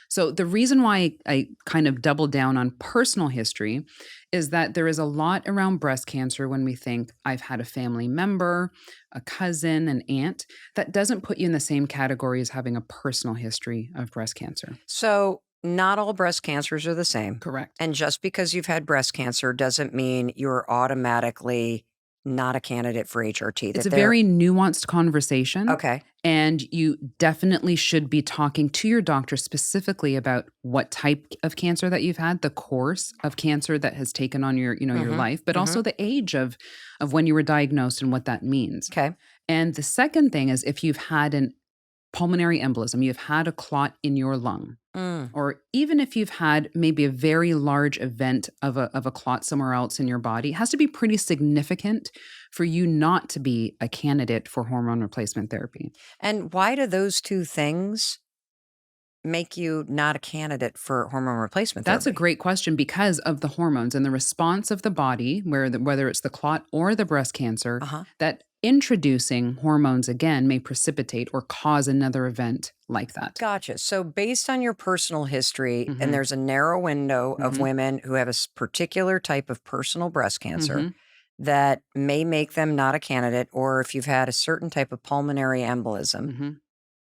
So the reason why I kind of double down on personal history is that there is a lot around breast cancer when we think I've had a family member, a cousin, an aunt. That doesn't put you in the same category as having a personal history of breast cancer. So not all breast cancers are the same. Correct. And just because you've had breast cancer doesn't mean you're automatically not a candidate for HRT. It's a very nuanced conversation. Okay. And you definitely should be talking to your doctor specifically about what type of cancer that you've had, the course of cancer that has taken on your Mhm, life, but also the age of when you were diagnosed and what that means. Okay. And the second thing is if you've had an pulmonary embolism, you've had a clot in your lung, Mm. or even if you've had maybe a very large event of a clot somewhere else in your body, it has to be pretty significant for you not to be a candidate for hormone replacement therapy. And why do those two things make you not a candidate for hormone replacement That's a therapy? great question because of the hormones and the response of the body, whether it's the clot or the breast cancer, Uh-huh. that introducing hormones again may precipitate or cause another event like that. Gotcha. So based on your personal history, Mhm. and there's a narrow window of Mhm. women who have a particular type of personal breast cancer Mhm. that may make them not a candidate, or if you've had a certain type of pulmonary embolism, Mhm.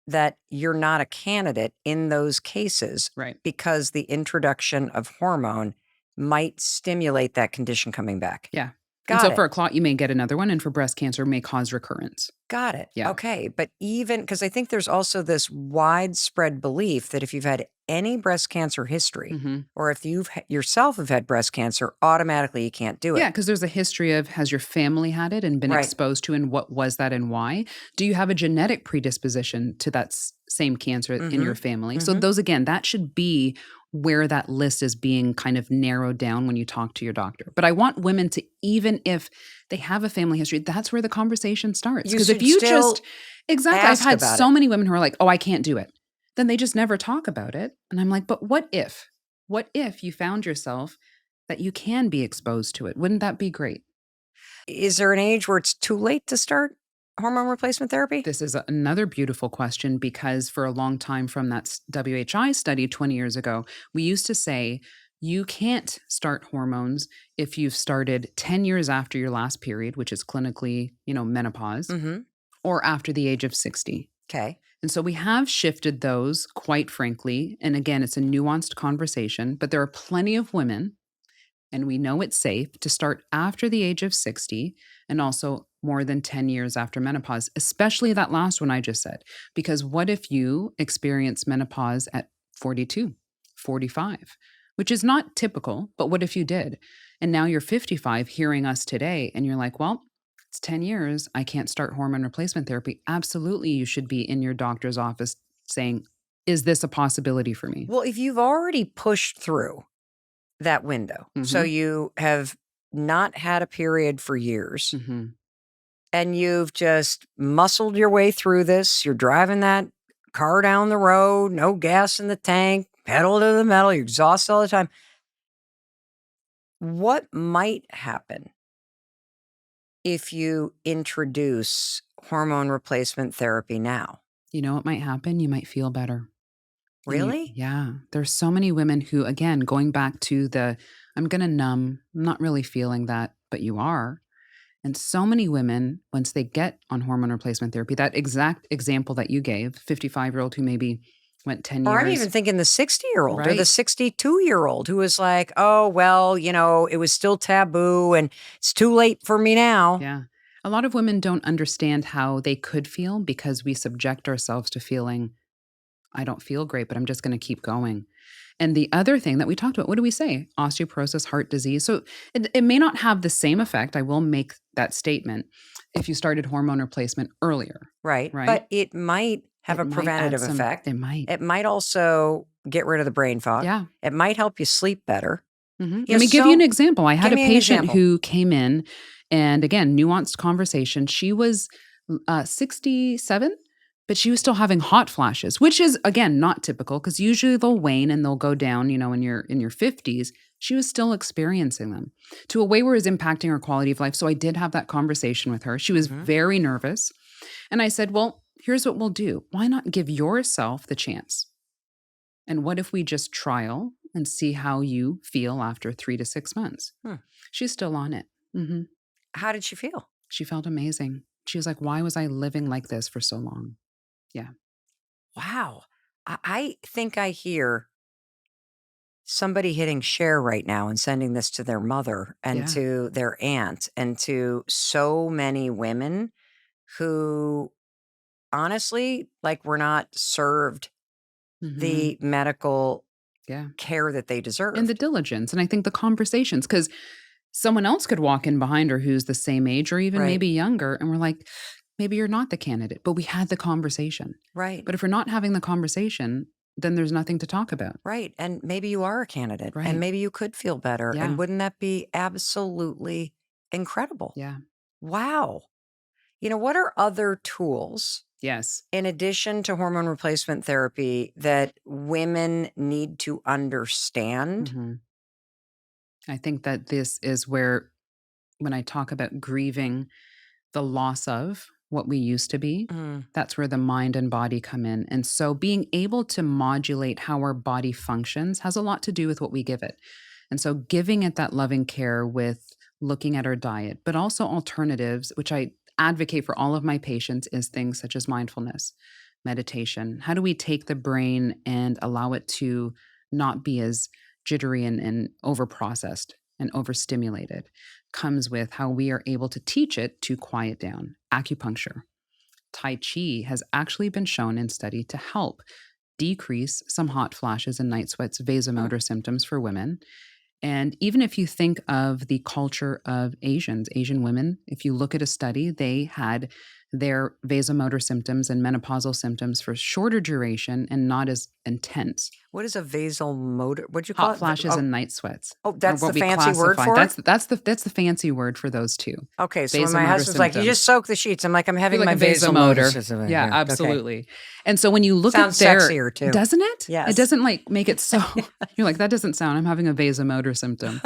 that you're not a candidate in those cases Right. because the introduction of hormone might stimulate that condition coming back. Yeah. And Got so it. for a clot, you may get another one, and for breast cancer, may cause recurrence. Got it. Yeah. Okay. But even because I think there's also this widespread belief that if you've had any breast cancer history, Mhm. or if you've yourself have had breast cancer, automatically you can't do it. Yeah, because there's a history of has your family had it and been Right. exposed to, and what was that and why? Do you have a genetic predisposition to that same cancer in your family? So Mhm. those again, that should be where that list is being kind of narrowed down when you talk to your doctor. But I want women to, even if they have a family history, that's where the conversation starts. You Because if should you still just exactly, I've ask had about so it. many women who are like, "Oh, I can't do it." Then they just never talk about it. And I'm like, "But what if? What if you found yourself that you can be exposed to it? Wouldn't that be great?" Is there an age where it's too late to start hormone replacement therapy? This is another beautiful question because for a long time from that WHI study 20 years ago, we used to say you can't start hormones if you've started 10 years after your last period, which is clinically, menopause, Mm-hmm. or after the age of 60. Okay. And so we have shifted those, quite frankly. And again, it's a nuanced conversation, but there are plenty of women And we know it's safe to start after the age of 60 and also more than 10 years after menopause, especially that last one I just said. Because what if you experience menopause at 42, 45, which is not typical, but what if you did? And now you're 55 hearing us today and you're like, well, it's 10 years. I can't start hormone replacement therapy. Absolutely, you should be in your doctor's office saying, is this a possibility for me? Well, if you've already pushed through that window, so Mhm. you have not had a period for years Mhm. and you've just muscled your way through this, you're driving that car down the road, no gas in the tank, pedal to the metal, you're exhausted all the time. What might happen if you introduce hormone replacement therapy now? You know what might happen? You might feel better. And Really? yeah, there's so many women who, again, going back to I'm going to numb, I'm not really feeling that, but you are. And so many women, once they get on hormone replacement therapy, that exact example that you gave, 55-year-old who maybe went 10 Or I'm even years, thinking the 60-year-old or the right? 62-year-old who was like, oh, well, it was still taboo and it's too late for me now. Yeah. A lot of women don't understand how they could feel because we subject ourselves to feeling, I don't feel great, but I'm just going to keep going. And the other thing that we talked about, what do we say? Osteoporosis, heart disease. So it may not have the same effect. I will make that statement if you started hormone replacement earlier, Right. right? But it might have It a might add preventative some, effect. it might. It might also get rid of the brain fog. Yeah. It might help you sleep better. Let me give you an So example. I had give a me an patient example. who came in, and again, nuanced conversation. She was 67, but she was still having hot flashes, which is again not typical because usually they'll wane and they'll go down. In your 50s. She was still experiencing them to a way where it was impacting her quality of life. So I did have that conversation with her. She was Mhm. very nervous, and I said, "Well, here's what we'll do. Why not give yourself the chance? And what if we just trial and see how you feel after 3 to 6 months?" Hmm. She's still on it. How did she feel? She felt amazing. She was like, why was I living like this for so long? Yeah. Wow. I think I hear somebody hitting share right now and sending this to their mother and Yeah. to their aunt and to so many women who honestly, like, were not served hmm the medical Yeah. care that they And the deserved. diligence. And I think the conversations, because someone else could walk in behind her who's the same age or even Right. maybe younger. And we're like, maybe you're not the candidate, but we had the conversation. Right. But if we're not having the conversation, then there's nothing to talk about. Right. And maybe you are a candidate and Right. maybe you could feel better. And Yeah. wouldn't that be absolutely incredible? Yeah. Wow. What are other tools Yes. in addition to hormone replacement therapy that women need to understand? hmm I think that this is where, when I talk about grieving the loss of what we used to be, Mm, that's where the mind and body come in. And so being able to modulate how our body functions has a lot to do with what we give it. And so giving it that loving care with looking at our diet, but also alternatives, which I advocate for all of my patients, is things such as mindfulness, meditation. How do we take the brain and allow it to not be as jittery and over processed and overstimulated? Comes with how we are able to teach it to quiet down. Acupuncture. Tai Chi has actually been shown in study to help decrease some hot flashes and night sweats, hmm. vasomotor symptoms for women. And even if you think of the culture of Asian women, if you look at a study, they had their vasomotor symptoms and menopausal symptoms for shorter duration and not as intense. What is a vasomotor? What'd you call Hot it? flashes and night sweats That's are the what we fancy word classify. for it? That's the fancy word for those two. Okay, so when my Vasomotor husband's like, "You just symptoms. soak the sheets," I'm like, "I'm You're having like my a vasomotor vasomotor. system in Yeah, here." Okay. absolutely. And so when you look at Sounds sexier too. doesn't it? It Yes. doesn't like make it so you're like, that doesn't sound, I'm having a vasomotor symptom.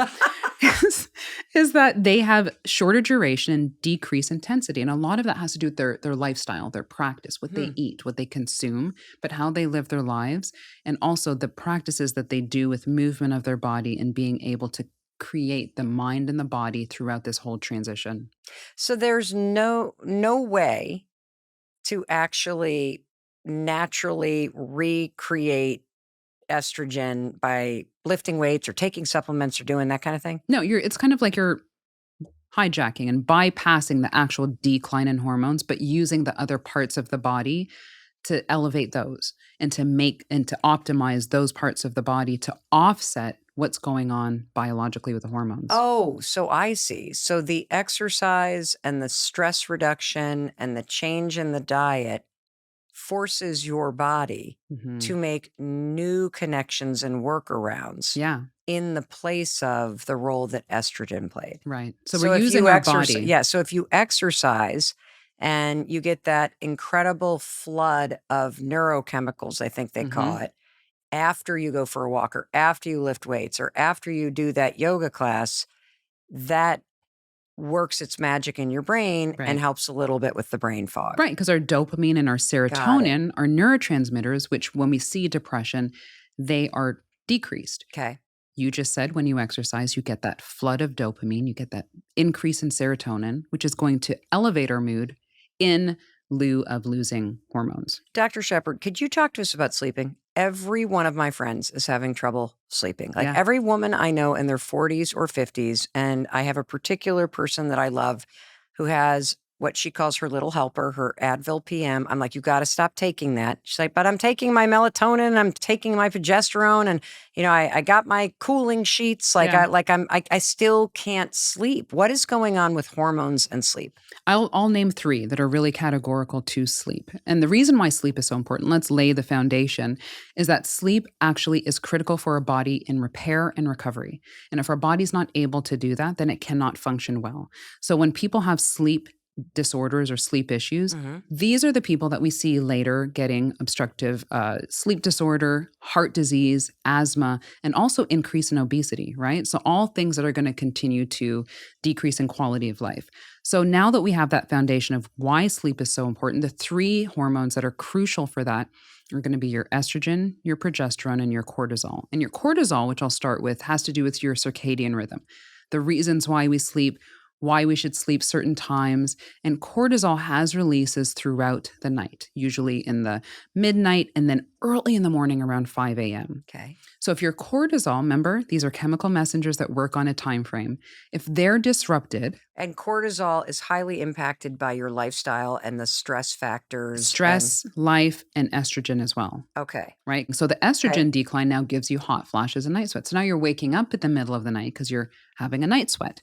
is that they have shorter duration and decrease intensity. And a lot of that has to do with their lifestyle, their practice, what Hmm. they eat, what they consume, but how they live their lives, and also the practices that they do with movement of their body and being able to create the mind and the body throughout this whole transition. So there's no way to actually naturally recreate estrogen by lifting weights or taking supplements or doing that kind of thing? No, it's kind of like you're hijacking and bypassing the actual decline in hormones, but using the other parts of the body to elevate those and to optimize those parts of the body to offset what's going on biologically with the hormones. Oh, so I see. So the exercise and the stress reduction and the change in the diet forces your body to make new connections and workarounds Yeah, in the place of the role that estrogen played. right. So So we're if using you our exercise, body. yeah. So if you exercise and you get that incredible flood of neurochemicals, I think they call it, after you go for a walk or after you lift weights or after you do that yoga class, that works its magic in your brain and Right. helps a little bit with the brain fog. Right, because our dopamine and our Got it. serotonin are neurotransmitters, which when we see depression, they are decreased. Okay. You just said when you exercise, you get that flood of dopamine, you get that increase in serotonin, which is going to elevate our mood in lieu of losing hormones. Dr. Shepard, could you talk to us about sleeping? Every one of my friends is having trouble sleeping. Like Yeah. every woman I know in their 40s or 50s, and I have a particular person that I love who has what she calls her little helper, her Advil PM. I'm like, you got to stop taking that. She's like, but I'm taking my melatonin, I'm taking my progesterone, and I got my cooling sheets. Like Yeah. I still can't sleep. What is going on with hormones and sleep? I'll name three that are really categorical to sleep. And the reason why sleep is so important, let's lay the foundation, is that sleep actually is critical for our body in repair and recovery. And if our body's not able to do that, then it cannot function well. So when people have sleep disorders or sleep issues, these are the people that we see later getting obstructive sleep disorder, heart disease, asthma, and also increase in obesity, right? So all things that are going to continue to decrease in quality of life. So now that we have that foundation of why sleep is so important, the three hormones that are crucial for that are going to be your estrogen, your progesterone, and your cortisol. And your cortisol, which I'll start with, has to do with your circadian rhythm, the reasons why we sleep, why we should sleep certain times. And cortisol has releases throughout the night, usually in the midnight and then early in the morning around 5 a.m. Okay. So if your cortisol, remember, these are chemical messengers that work on a time frame. If they're disrupted, And cortisol is highly impacted by your lifestyle and the stress factors. stress, life, and estrogen as well. Okay. Right. So the estrogen decline now gives you hot flashes and night sweats. So now you're waking up in the middle of the night because you're having a night sweat.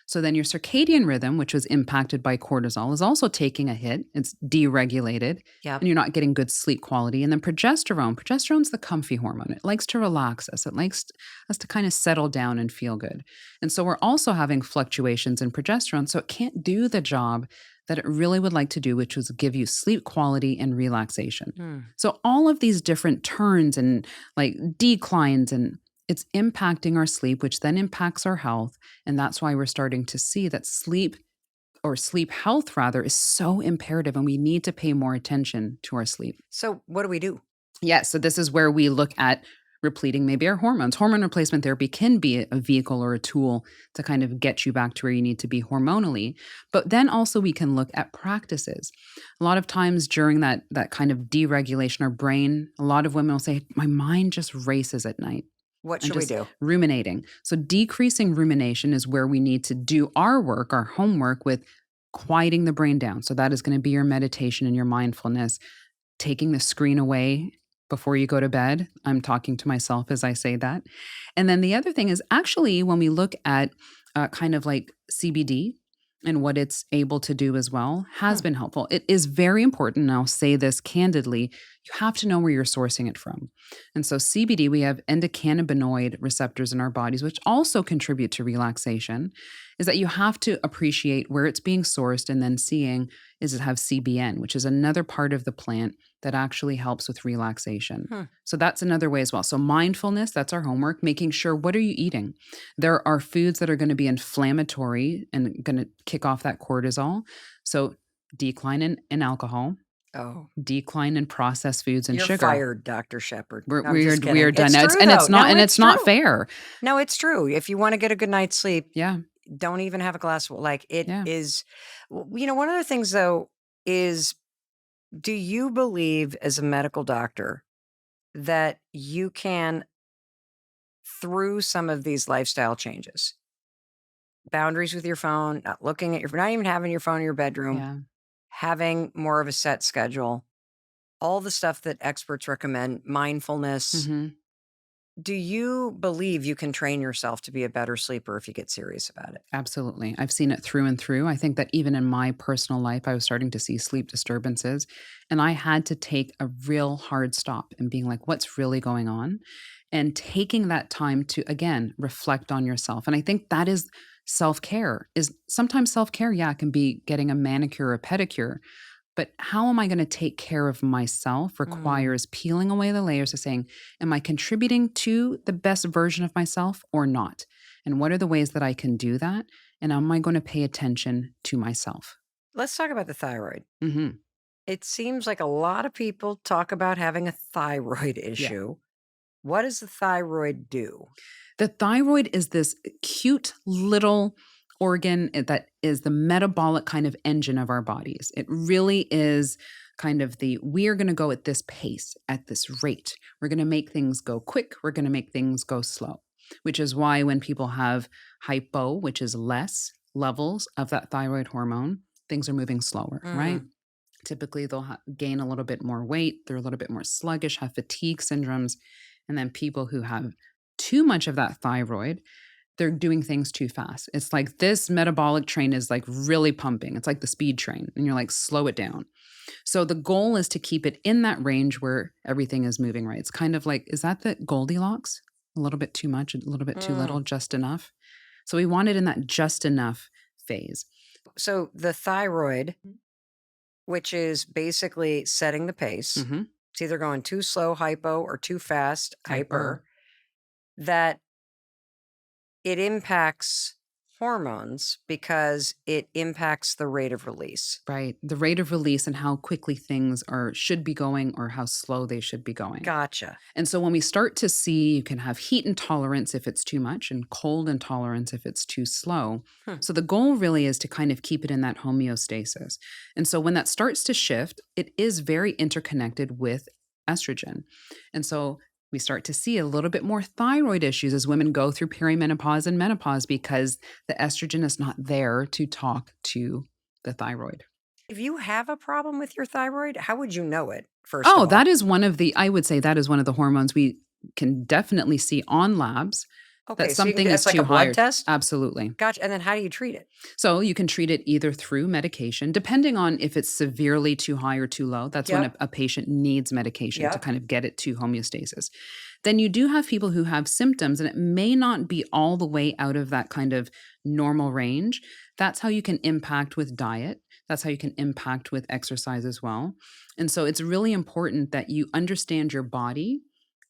So then your circadian rhythm, which was impacted by cortisol, is also taking a hit. It's deregulated. Yep. And you're not getting good sleep quality. And then progesterone's the comfy hormone. It likes to relax us. It likes us to kind of settle down and feel good. And so we're also having fluctuations in progesterone. So it can't do the job that it really would like to do, which was give you sleep quality and relaxation. So all of these different turns and like declines, and it's impacting our sleep, which then impacts our health. And that's why we're starting to see that sleep health rather is so imperative, and we need to pay more attention to our sleep. So what do we do? Yes. So this is where we look at repleting maybe our hormones. Hormone replacement therapy can be a vehicle or a tool to kind of get you back to where you need to be hormonally. But then also we can look at practices. A lot of times during that kind of deregulation, our brain, a lot of women will say, my mind just races at night. What And should we just do? ruminating. So decreasing rumination is where we need to do our work, our homework with quieting the brain down. So that is going to be your meditation and your mindfulness, taking the screen away before you go to bed. I'm talking to myself as I say that. And then the other thing is actually when we look at kind of like CBD and what it's able to do as well has been helpful. It is very important, and I'll say this candidly, you have to know where you're sourcing it from. And so CBD, we have endocannabinoid receptors in our bodies, which also contribute to relaxation, is that you have to appreciate where it's being sourced and then seeing, is it have CBN, which is another part of the plant that actually helps with relaxation. So that's another way as well. So mindfulness, that's our homework, making sure, what are you eating? There are foods that are going to be inflammatory and going to kick off that cortisol. So decline in alcohol, decline in processed foods and You're sugar. fired, Dr. Shepard. We're No, I'm just we are kidding. done. It's true, And it's though. not No, and it's not true. fair. No, it's true. If you want to get a good night's sleep, Yeah. don't even have a glass of like it Yeah. is. One of the things though is, do you believe as a medical doctor that you can, through some of these lifestyle changes, boundaries with your phone, not looking at not even having your phone in your bedroom, Yeah. having more of a set schedule, all the stuff that experts recommend, mindfulness. hmm Do you believe you can train yourself to be a better sleeper if you get serious about it? Absolutely. I've seen it through and through. I think that even in my personal life, I was starting to see sleep disturbances. And I had to take a real hard stop and being like, what's really going on? And taking that time to, again, reflect on yourself. And I think that is self care, is sometimes self care, yeah, can be getting a manicure or a pedicure. But how am I going to take care of myself Mm. requires peeling away the layers of saying, am I contributing to the best version of myself or not? And what are the ways that I can do that? And am I going to pay attention to myself? Let's talk about the thyroid. hmm It seems like a lot of people talk about having a thyroid Yeah. issue. What does the thyroid do? The thyroid is this cute little organ that is the metabolic kind of engine of our bodies. It really is kind of we're going to go at this pace, at this rate. We're going to make things go quick. We're going to make things go slow, which is why when people have hypo, which is less levels of that thyroid hormone, things are moving slower, right? Mm. Typically, they'll gain a little bit more weight. They're a little bit more sluggish, have fatigue syndromes. And then people who have too much of that thyroid, they're doing things too fast. It's like this metabolic train is like really pumping. It's like the speed train, and you're like, slow it down. So the goal is to keep it in that range where everything is moving right. It's kind of like, is that the Goldilocks? A little bit too much, a little bit too Mm. little, just enough. So we want it in that just enough phase. So the thyroid, which is basically setting the pace, Mm-hmm. it's either going too slow, hypo, or too fast, hyper, Hyper. that it impacts hormones because it impacts the rate of release. Right. The rate of release and how quickly things should be going or how slow they should be going. Gotcha. And so when we start to see, you can have heat intolerance if it's too much and cold intolerance if it's too slow. Hmm. So the goal really is to kind of keep it in that homeostasis. And so when that starts to shift, it is very interconnected with estrogen. And so we start to see a little bit more thyroid issues as women go through perimenopause and menopause because the estrogen is not there to talk to the thyroid. If you have a problem with your thyroid, how would you know it, first of Oh, all? that is I would say that is one of the hormones we can definitely see on labs that Okay, so you can something get is it's like a too high. blood test? Absolutely. Gotcha. And then how do you treat it? So you can treat it either through medication, depending on if it's severely too high or too low. That's when Yep. a patient needs medication to Yep. kind of get it to homeostasis. Then you do have people who have symptoms, and it may not be all the way out of that kind of normal range. That's how you can impact with diet. That's how you can impact with exercise as well. And so it's really important that you understand your body.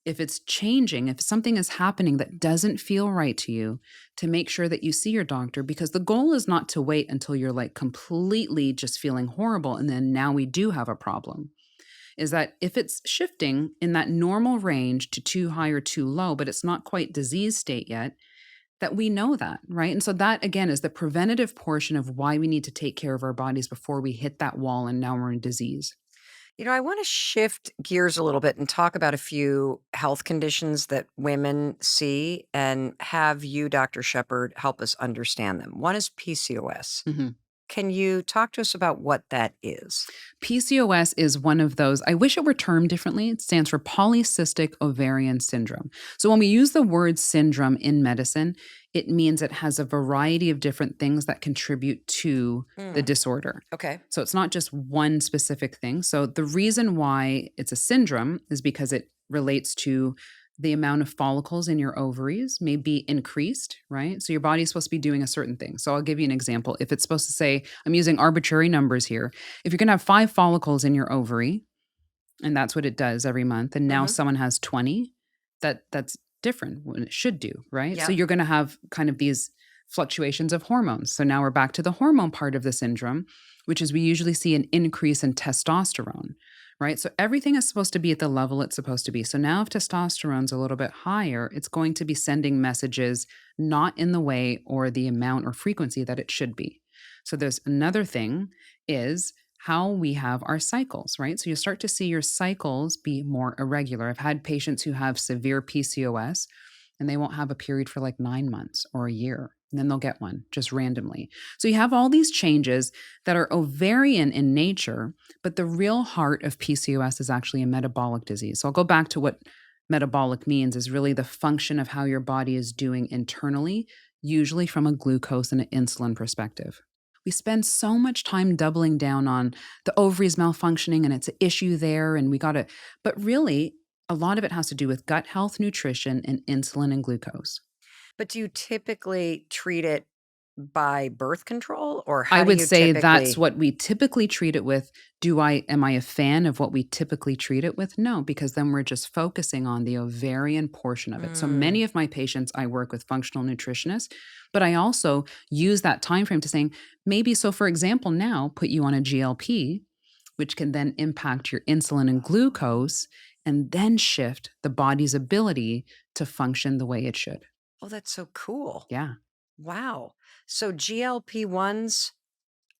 If it's changing, if something is happening that doesn't feel right to you, to make sure that you see your doctor, because the goal is not to wait until you're like completely just feeling horrible and then now we do have a problem. Is that if it's shifting in that normal range to too high or too low, but it's not quite disease state yet, that we know that, right? And so that again is the preventative portion of why we need to take care of our bodies before we hit that wall and now we're in disease. I want to shift gears a little bit and talk about a few health conditions that women see and have you, Dr. Shepard, help us understand them. One is PCOS. Mhm. Can you talk to us about what that is? PCOS is one of those, I wish it were termed differently. It stands for polycystic ovarian syndrome. So when we use the word syndrome in medicine, it means it has a variety of different things that contribute to the Mm. disorder. Okay. So it's not just one specific thing. So the reason why it's a syndrome is because it relates to the amount of follicles in your ovaries may be increased, right? So your body's supposed to be doing a certain thing. So I'll give you an example. If it's supposed to say, I'm using arbitrary numbers here. If you're going to have 5 follicles in your ovary, and that's what it does every month, and now Mm-hmm. someone has 20, that's different when it should do, right? So Yeah. you're going to have kind of these fluctuations of hormones. So now we're back to the hormone part of the syndrome, which is we usually see an increase in testosterone, right? So everything is supposed to be at the level it's supposed to be. So now if testosterone's a little bit higher, it's going to be sending messages not in the way or the amount or frequency that it should be. So there's another thing is how we have our cycles, right? So you start to see your cycles be more irregular. I've had patients who have severe PCOS and they won't have a period for like 9 months or a year. And then they'll get one just randomly. So you have all these changes that are ovarian in nature, but the real heart of PCOS is actually a metabolic disease. So I'll go back to what metabolic means is really the function of how your body is doing internally, usually from a glucose and an insulin perspective. We spend so much time doubling down on the ovaries malfunctioning and it's an issue there, and but really, a lot of it has to do with gut health, nutrition, and insulin and glucose. But do you typically treat it by birth control, or I how do would you say that's typically? what we typically treat it with. Am I a fan of what we typically treat it with? No, because then we're just focusing on the ovarian portion of it. So Mm. many of my patients, I work with functional nutritionists, but I also use that time frame to saying, maybe, so for example, now put you on a GLP, which can then impact your insulin and glucose and then shift the body's ability to function the way it should. Oh, that's so cool. Yeah. Wow. So GLP-1s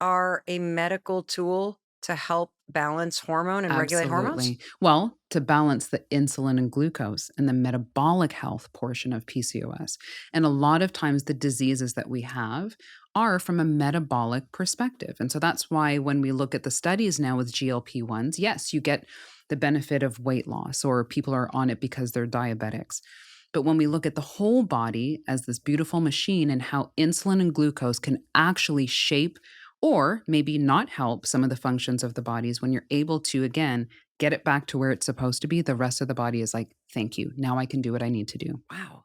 are a medical tool to help balance hormone and regulate hormones? Absolutely. Well, to balance the insulin and glucose and the metabolic health portion of PCOS. And a lot of times the diseases that we have are from a metabolic perspective. And so that's why when we look at the studies now with GLP 1s, yes, you get the benefit of weight loss or people are on it because they're diabetics. But when we look at the whole body as this beautiful machine and how insulin and glucose can actually shape or maybe not help some of the functions of the bodies, when you're able to, again, get it back to where it's supposed to be, the rest of the body is like, thank you. Now I can do what I need to do. Wow.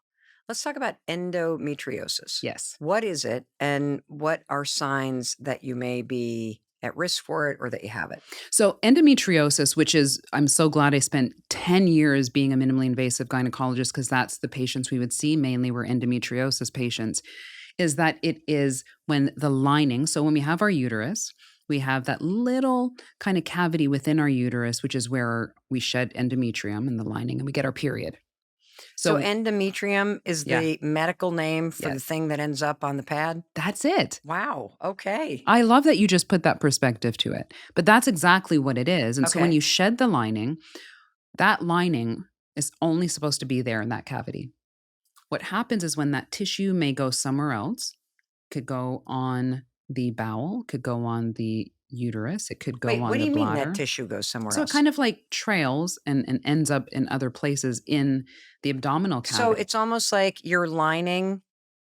Let's talk about endometriosis. Yes. What is it, and what are signs that you may be at risk for it or that you have it? So, endometriosis, which is, I'm so glad I spent 10 years being a minimally invasive gynecologist because that's the patients we would see mainly were endometriosis patients, is that it is when the lining, so when we have our uterus, we have that little kind of cavity within our uterus, which is where we shed endometrium in the lining and we get our period. So So, endometrium is yeah, the medical name for the yes, thing that ends up on the pad? that's it. Wow. Okay. I love that you just put that perspective to it, but that's exactly what it is. And so when Okay. you shed the lining, that lining is only supposed to be there in that cavity. What happens is when that tissue may go somewhere else, could go on the bowel, could go on the uterus, it could go Wait, what on do the you mean that bladder. tissue goes somewhere So it else? kind of like trails and ends up in other places in the abdominal So cavity. it's almost like your lining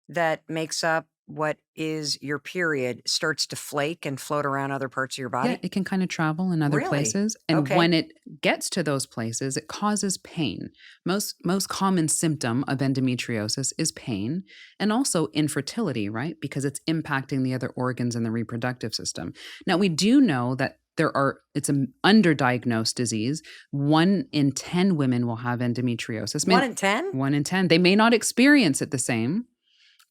that makes up what is your period starts to flake and float around other parts of your Yeah, body? it can kind of travel in other Really? places, and Okay. when it gets to those places, it causes pain. Most common symptom of endometriosis is pain and also infertility, right? Because it's impacting the other organs in the reproductive system. Now, we do know that it's an underdiagnosed disease. 1 in 10 women will have endometriosis. 1 in 10? 1 in 10. They may not experience it the same,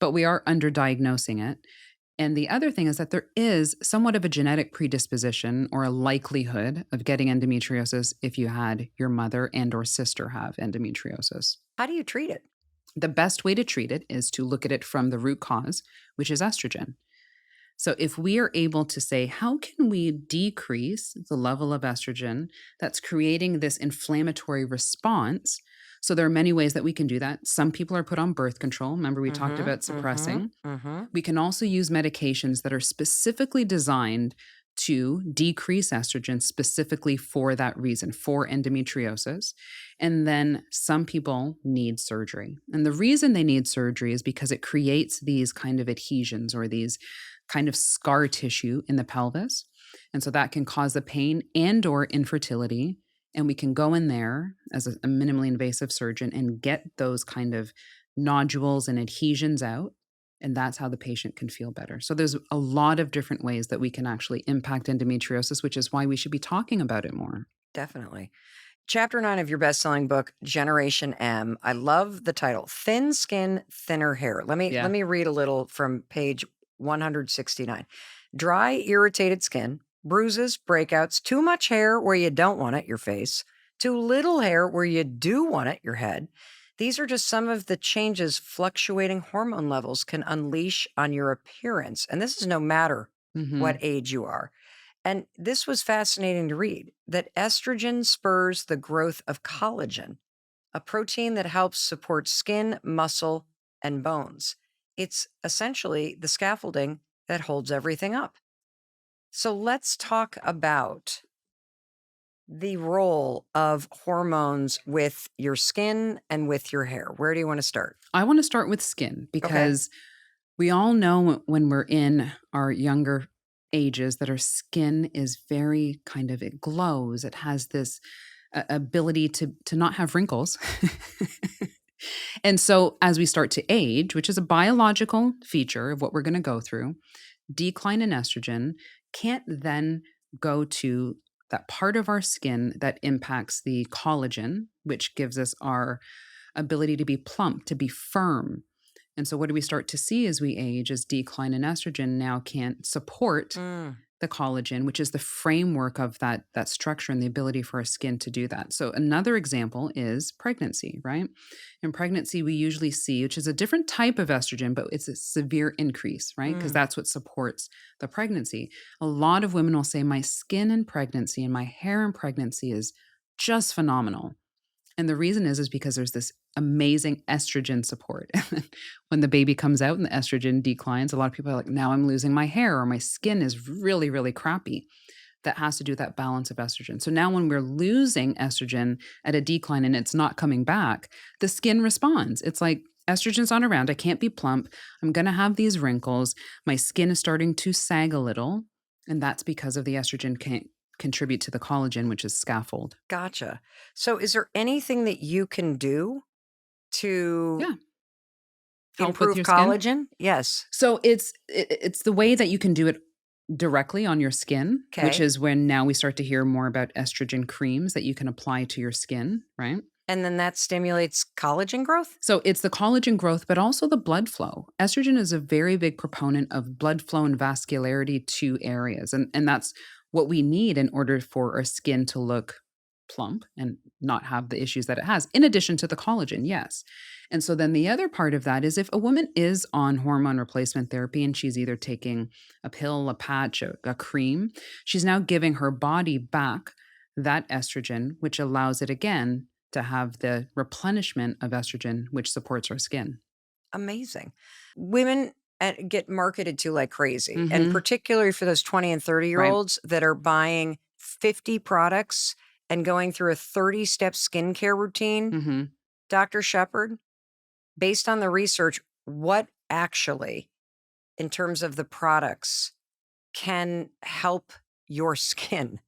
but we are underdiagnosing it. And the other thing is that there is somewhat of a genetic predisposition or a likelihood of getting endometriosis if you had your mother and or sister have endometriosis. How do you treat it? The best way to treat it is to look at it from the root cause, which is estrogen. So, if we are able to say, how can we decrease the level of estrogen that's creating this inflammatory response? So, there are many ways that we can do that. Some people are put on birth control. Remember, we talked Mhm, about mhm, suppressing. mhm. We can also use medications that are specifically designed to decrease estrogen specifically for that reason, for endometriosis. And then some people need surgery. And the reason they need surgery is because it creates these kind of adhesions or these kind of scar tissue in the pelvis. And so that can cause the pain and or infertility. And we can go in there as a minimally invasive surgeon and get those kind of nodules and adhesions out, and that's how the patient can feel better. So there's a lot of different ways that we can actually impact endometriosis, which is why we should be talking about it more. Definitely. Chapter 9 of your best-selling book, Generation M. I love the title, Thin Skin, Thinner Hair. Let Yeah. me read a little from page 169. Dry, irritated skin, bruises, breakouts, too much hair where you don't want it, your face, too little hair where you do want it, your head. These are just some of the changes fluctuating hormone levels can unleash on your appearance. And this is no matter what Mhm. age you are. And this was fascinating to read, that estrogen spurs the growth of collagen, a protein that helps support skin, muscle, and bones. It's essentially the scaffolding that holds everything up. So let's talk about the role of hormones with your skin and with your hair. Where do you want to start? I want to start with skin because we all know when we're in our younger ages that our skin is very kind of, it glows. It has this ability to not have wrinkles. And so as we start to age, which is a biological feature of what we're going to go through, decline in estrogen can't then go to that part of our skin that impacts the collagen, which gives us our ability to be plump, to be firm. And so what do we start to see as we age is decline in estrogen now can't support the collagen, which is the framework of that structure and the ability for our skin to do that. So another example is pregnancy, right? In pregnancy, we usually see, which is a different type of estrogen, but it's a severe increase, right? Because that's what supports the pregnancy. A lot of women will say, my skin in pregnancy and my hair in pregnancy is just phenomenal. And the reason is because there's this amazing estrogen support. When the baby comes out and the estrogen declines, a lot of people are like, now I'm losing my hair or my skin is really, really crappy. That has to do with that balance of estrogen. So now when we're losing estrogen at a decline and it's not coming back, the skin responds. It's like, estrogen's not around. I can't be plump. I'm going to have these wrinkles. My skin is starting to sag a little. And that's because of the estrogen can't contribute to the collagen, which is scaffold. Gotcha. So is there anything that you can do to Yeah. Help with improve your skin. collagen? Yes. So it's the way that you can do it directly on your skin, which Okay. is when now we start to hear more about estrogen creams that you can apply to your skin, right? And then that stimulates collagen growth? So it's the collagen growth, but also the blood flow. Estrogen is a very big proponent of blood flow and vascularity to areas. And that's what we need in order for our skin to look plump and not have the issues that it has, in addition to the collagen, yes. And so then the other part of that is if a woman is on hormone replacement therapy and she's either taking a pill, a patch, a cream, she's now giving her body back that estrogen, which allows it again to have the replenishment of estrogen, which supports our skin. Amazing. Women get marketed to like crazy, and Mhm. particularly for those 20 and 30-year-olds that are buying 50 products and going through a 30-step skincare routine. Mhm. Dr. Shepard, based on the research, what actually, in terms of the products, can help your skin?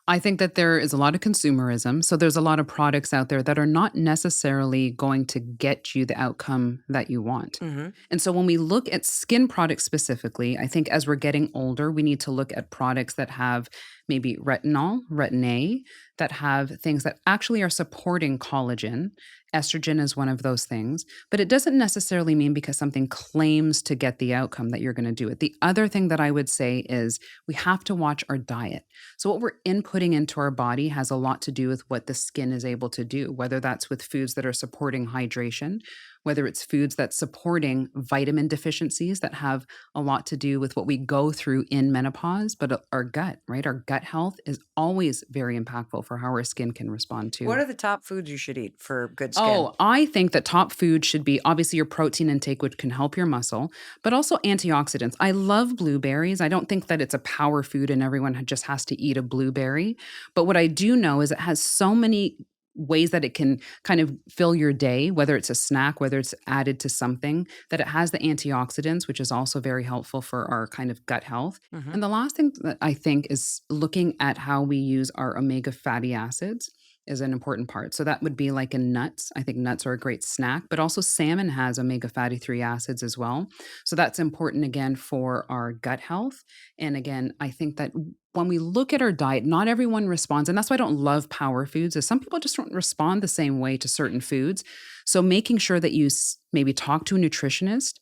I think that there is a lot of consumerism. So there's a lot of products out there that are not necessarily going to get you the outcome that you want. Mm-hmm. And so when we look at skin products specifically, I think as we're getting older, we need to look at products that have maybe retinol, retin A, that have things that actually are supporting collagen. Estrogen is one of those things, but it doesn't necessarily mean because something claims to get the outcome that you're going to do it. The other thing that I would say is we have to watch our diet. So what we're inputting into our body has a lot to do with what the skin is able to do, whether that's with foods that are supporting hydration, whether it's foods that's supporting vitamin deficiencies that have a lot to do with what we go through in menopause, but our gut, right? Our gut health is always very impactful for how our skin can respond to. What are the top foods you should eat for good skin? Oh, I think that top food should be obviously your protein intake, which can help your muscle, but also antioxidants. I love blueberries. I don't think that it's a power food and everyone just has to eat a blueberry. But what I do know is it has so many ways that it can kind of fill your day, whether it's a snack, whether it's added to something, that it has the antioxidants, which is also very helpful for our kind of gut health. Mhm. And the last thing that I think is looking at how we use our omega fatty acids is an important part. So that would be like in nuts. I think nuts are a great snack, but also salmon has omega fatty 3 acids as well. So that's important again for our gut health. And again, I think that when we look at our diet, not everyone responds. And that's why I don't love power foods, is some people just don't respond the same way to certain foods. So making sure that you maybe talk to a nutritionist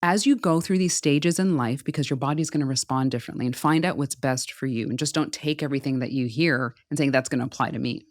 as you go through these stages in life, because your body's going to respond differently, and find out what's best for you. And just don't take everything that you hear and saying that's going to apply to me.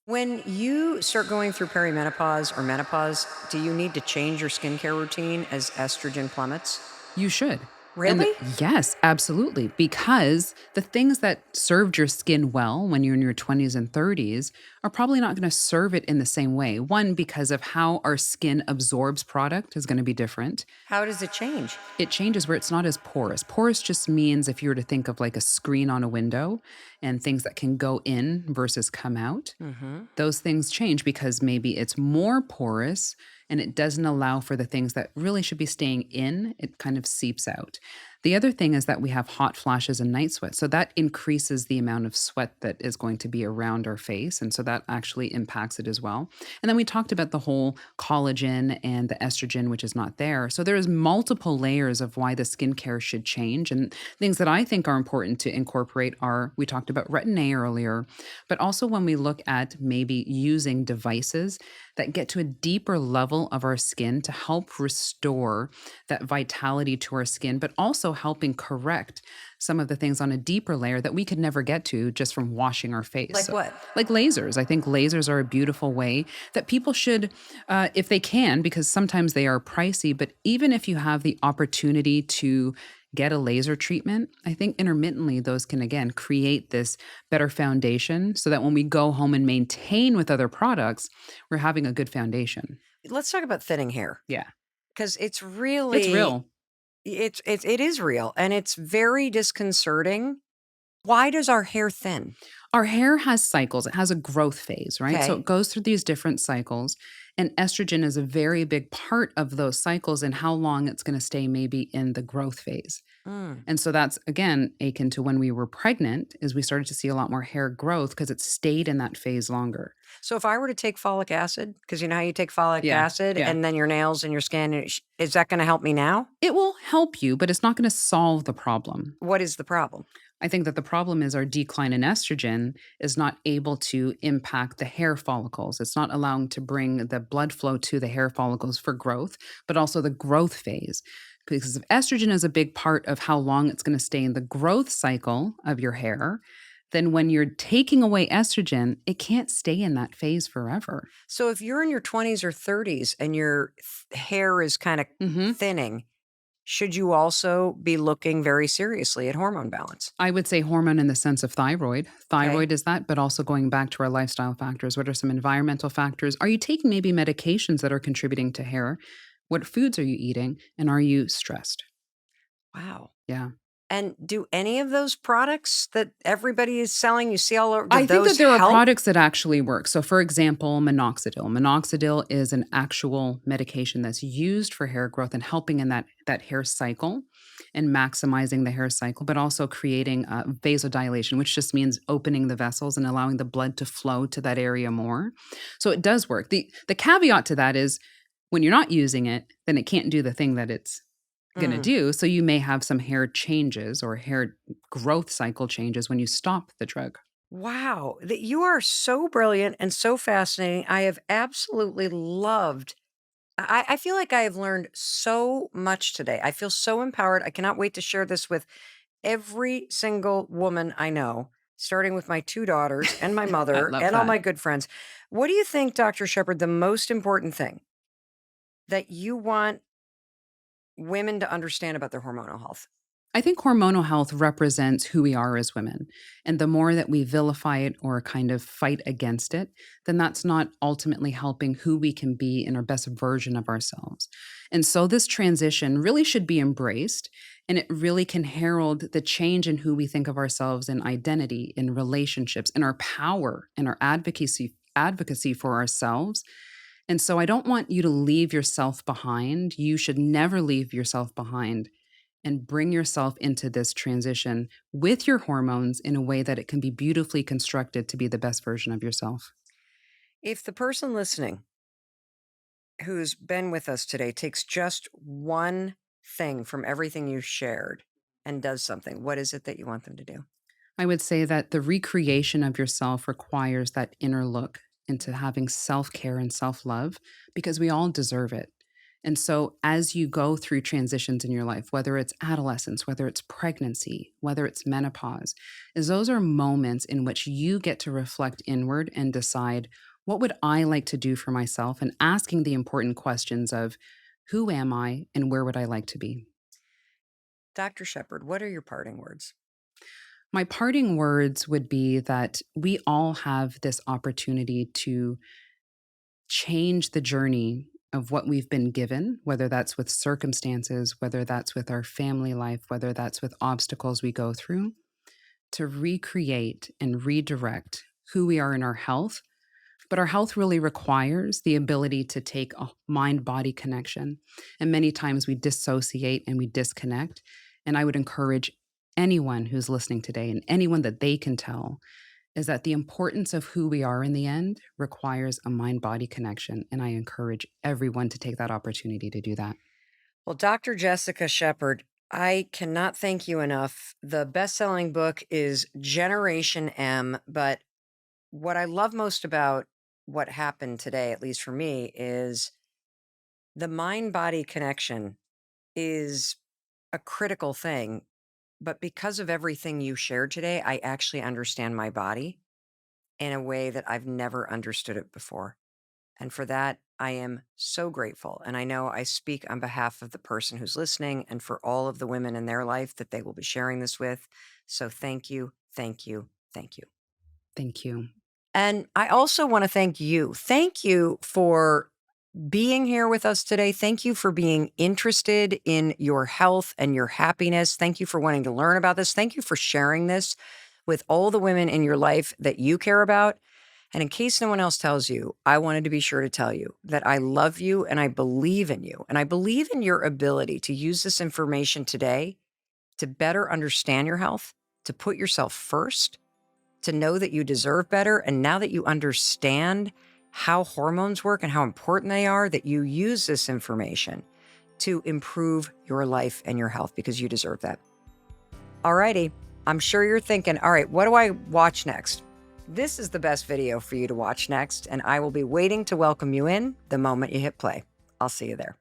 When you start going through perimenopause or menopause, do you need to change your skincare routine as estrogen plummets? You should. Really? Yes, absolutely. Because the things that served your skin well when you're in your 20s and 30s are probably not going to serve it in the same way. One, because of how our skin absorbs product is going to be different. How does it change? It changes where it's not as porous. Porous just means if you were to think of like a screen on a window and things that can go in versus come out, Mm-hmm. those things change because maybe it's more porous and it doesn't allow for the things that really should be staying in. It kind of seeps out. The other thing is that we have hot flashes and night sweat. So that increases the amount of sweat that is going to be around our face. And so that actually impacts it as well. And then we talked about the whole collagen and the estrogen, which is not there. So there's multiple layers of why the skincare should change. And things that I think are important to incorporate are we talked about retin-A earlier, but also when we look at maybe using devices that get to a deeper level of our skin to help restore that vitality to our skin, but also helping correct some of the things on a deeper layer that we could never get to just from washing our face. Like what? Like lasers. I think lasers are a beautiful way that people should, if they can, because sometimes they are pricey, but even if you have the opportunity to get a laser treatment, I think intermittently those can again create this better foundation so that when we go home and maintain with other products, we're having a good foundation. Let's talk about thinning hair Yeah. because It's real. it is real and it's very disconcerting. Why does our hair thin? Our hair has cycles. It has a growth phase, right? So Okay. it goes through these different cycles. And estrogen is a very big part of those cycles and how long it's going to stay maybe in the growth phase. Mm. And so that's again akin to when we were pregnant, is we started to see a lot more hair growth because it stayed in that phase longer. So if I were to take folic acid, because you know how you take folic Yeah. acid Yeah. and then your nails and your skin, is that going to help me now? It will help you, but it's not going to solve the problem. What is the problem? I think that the problem is our decline in estrogen is not able to impact the hair follicles. It's not allowing to bring the blood flow to the hair follicles for growth, but also the growth phase. Because if estrogen is a big part of how long it's going to stay in the growth cycle of your hair, then when you're taking away estrogen, it can't stay in that phase forever. So if you're in your 20s or 30s and your hair is kind of Hmm. thinning, should you also be looking very seriously at hormone balance? I would say hormone in the sense of thyroid. Okay. Thyroid is that, but also going back to our lifestyle factors. What are some environmental factors? Are you taking maybe medications that are contributing to hair? What foods are you eating? And are you stressed? Wow. Yeah. And do any of those products that everybody is selling, you see all over, do I think that those there are help? products that actually work. So, for example, minoxidil. Minoxidil is an actual medication that's used for hair growth and helping in that hair cycle and maximizing the hair cycle, but also creating vasodilation, which just means opening the vessels and allowing the blood to flow to that area more. So it does work. The caveat to that is when you're not using it, then it can't do the thing that it's going to Mm. do. So you may have some hair changes or hair growth cycle changes when you stop the drug. Wow. You are so brilliant and so fascinating. I have absolutely loved. I feel like I have learned so much today. I feel so empowered. I cannot wait to share this with every single woman I know, starting with my two daughters and my I mother love and all that. my good friends. What do you think, Dr. Shepard, the most important thing that you want women to understand about their hormonal health? I think hormonal health represents who we are as women. And the more that we vilify it or kind of fight against it, then that's not ultimately helping who we can be in our best version of ourselves. And so this transition really should be embraced. And it really can herald the change in who we think of ourselves in identity, in relationships, in our power, in our advocacy for ourselves. And so I don't want you to leave yourself behind. You should never leave yourself behind and bring yourself into this transition with your hormones in a way that it can be beautifully constructed to be the best version of yourself. If the person listening who's been with us today takes just one thing from everything you shared and does something, what is it that you want them to do? I would say that the recreation of yourself requires that inner look into having self care and self love because we all deserve it. And so, as you go through transitions in your life, whether it's adolescence, whether it's pregnancy, whether it's menopause, is those are moments in which you get to reflect inward and decide, what would I like to do for myself? And asking the important questions of, who am I and where would I like to be? Dr. Shepard, what are your parting words? My parting words would be that we all have this opportunity to change the journey of what we've been given, whether that's with circumstances, whether that's with our family life, whether that's with obstacles we go through, to recreate and redirect who we are in our health. But our health really requires the ability to take a mind body connection. And many times we dissociate and we disconnect. And I would encourage anyone who's listening today and anyone that they can tell is that the importance of who we are in the end requires a mind body connection. And I encourage everyone to take that opportunity to do that. Well, Dr. Jessica Shepard, I cannot thank you enough. The best-selling book is Generation M, but what I love most about what happened today, at least for me, is the mind-body connection is a critical thing. But because of everything you shared today, I actually understand my body in a way that I've never understood it before. And for that, I am so grateful. And I know I speak on behalf of the person who's listening and for all of the women in their life that they will be sharing this with. So thank you, thank you, thank you. Thank you. And I also want to thank you. Thank you for being here with us today. Thank you for being interested in your health and your happiness. Thank you for wanting to learn about this. Thank you for sharing this with all the women in your life that you care about. And in case no one else tells you, I wanted to be sure to tell you that I love you and I believe in you. And I believe in your ability to use this information today to better understand your health, to put yourself first, to know that you deserve better. And now that you understand how hormones work and how important they are, that you use this information to improve your life and your health because you deserve that. All righty. I'm sure you're thinking, all right, what do I watch next? This is the best video for you to watch next, and I will be waiting to welcome you in the moment you hit play. I'll see you there.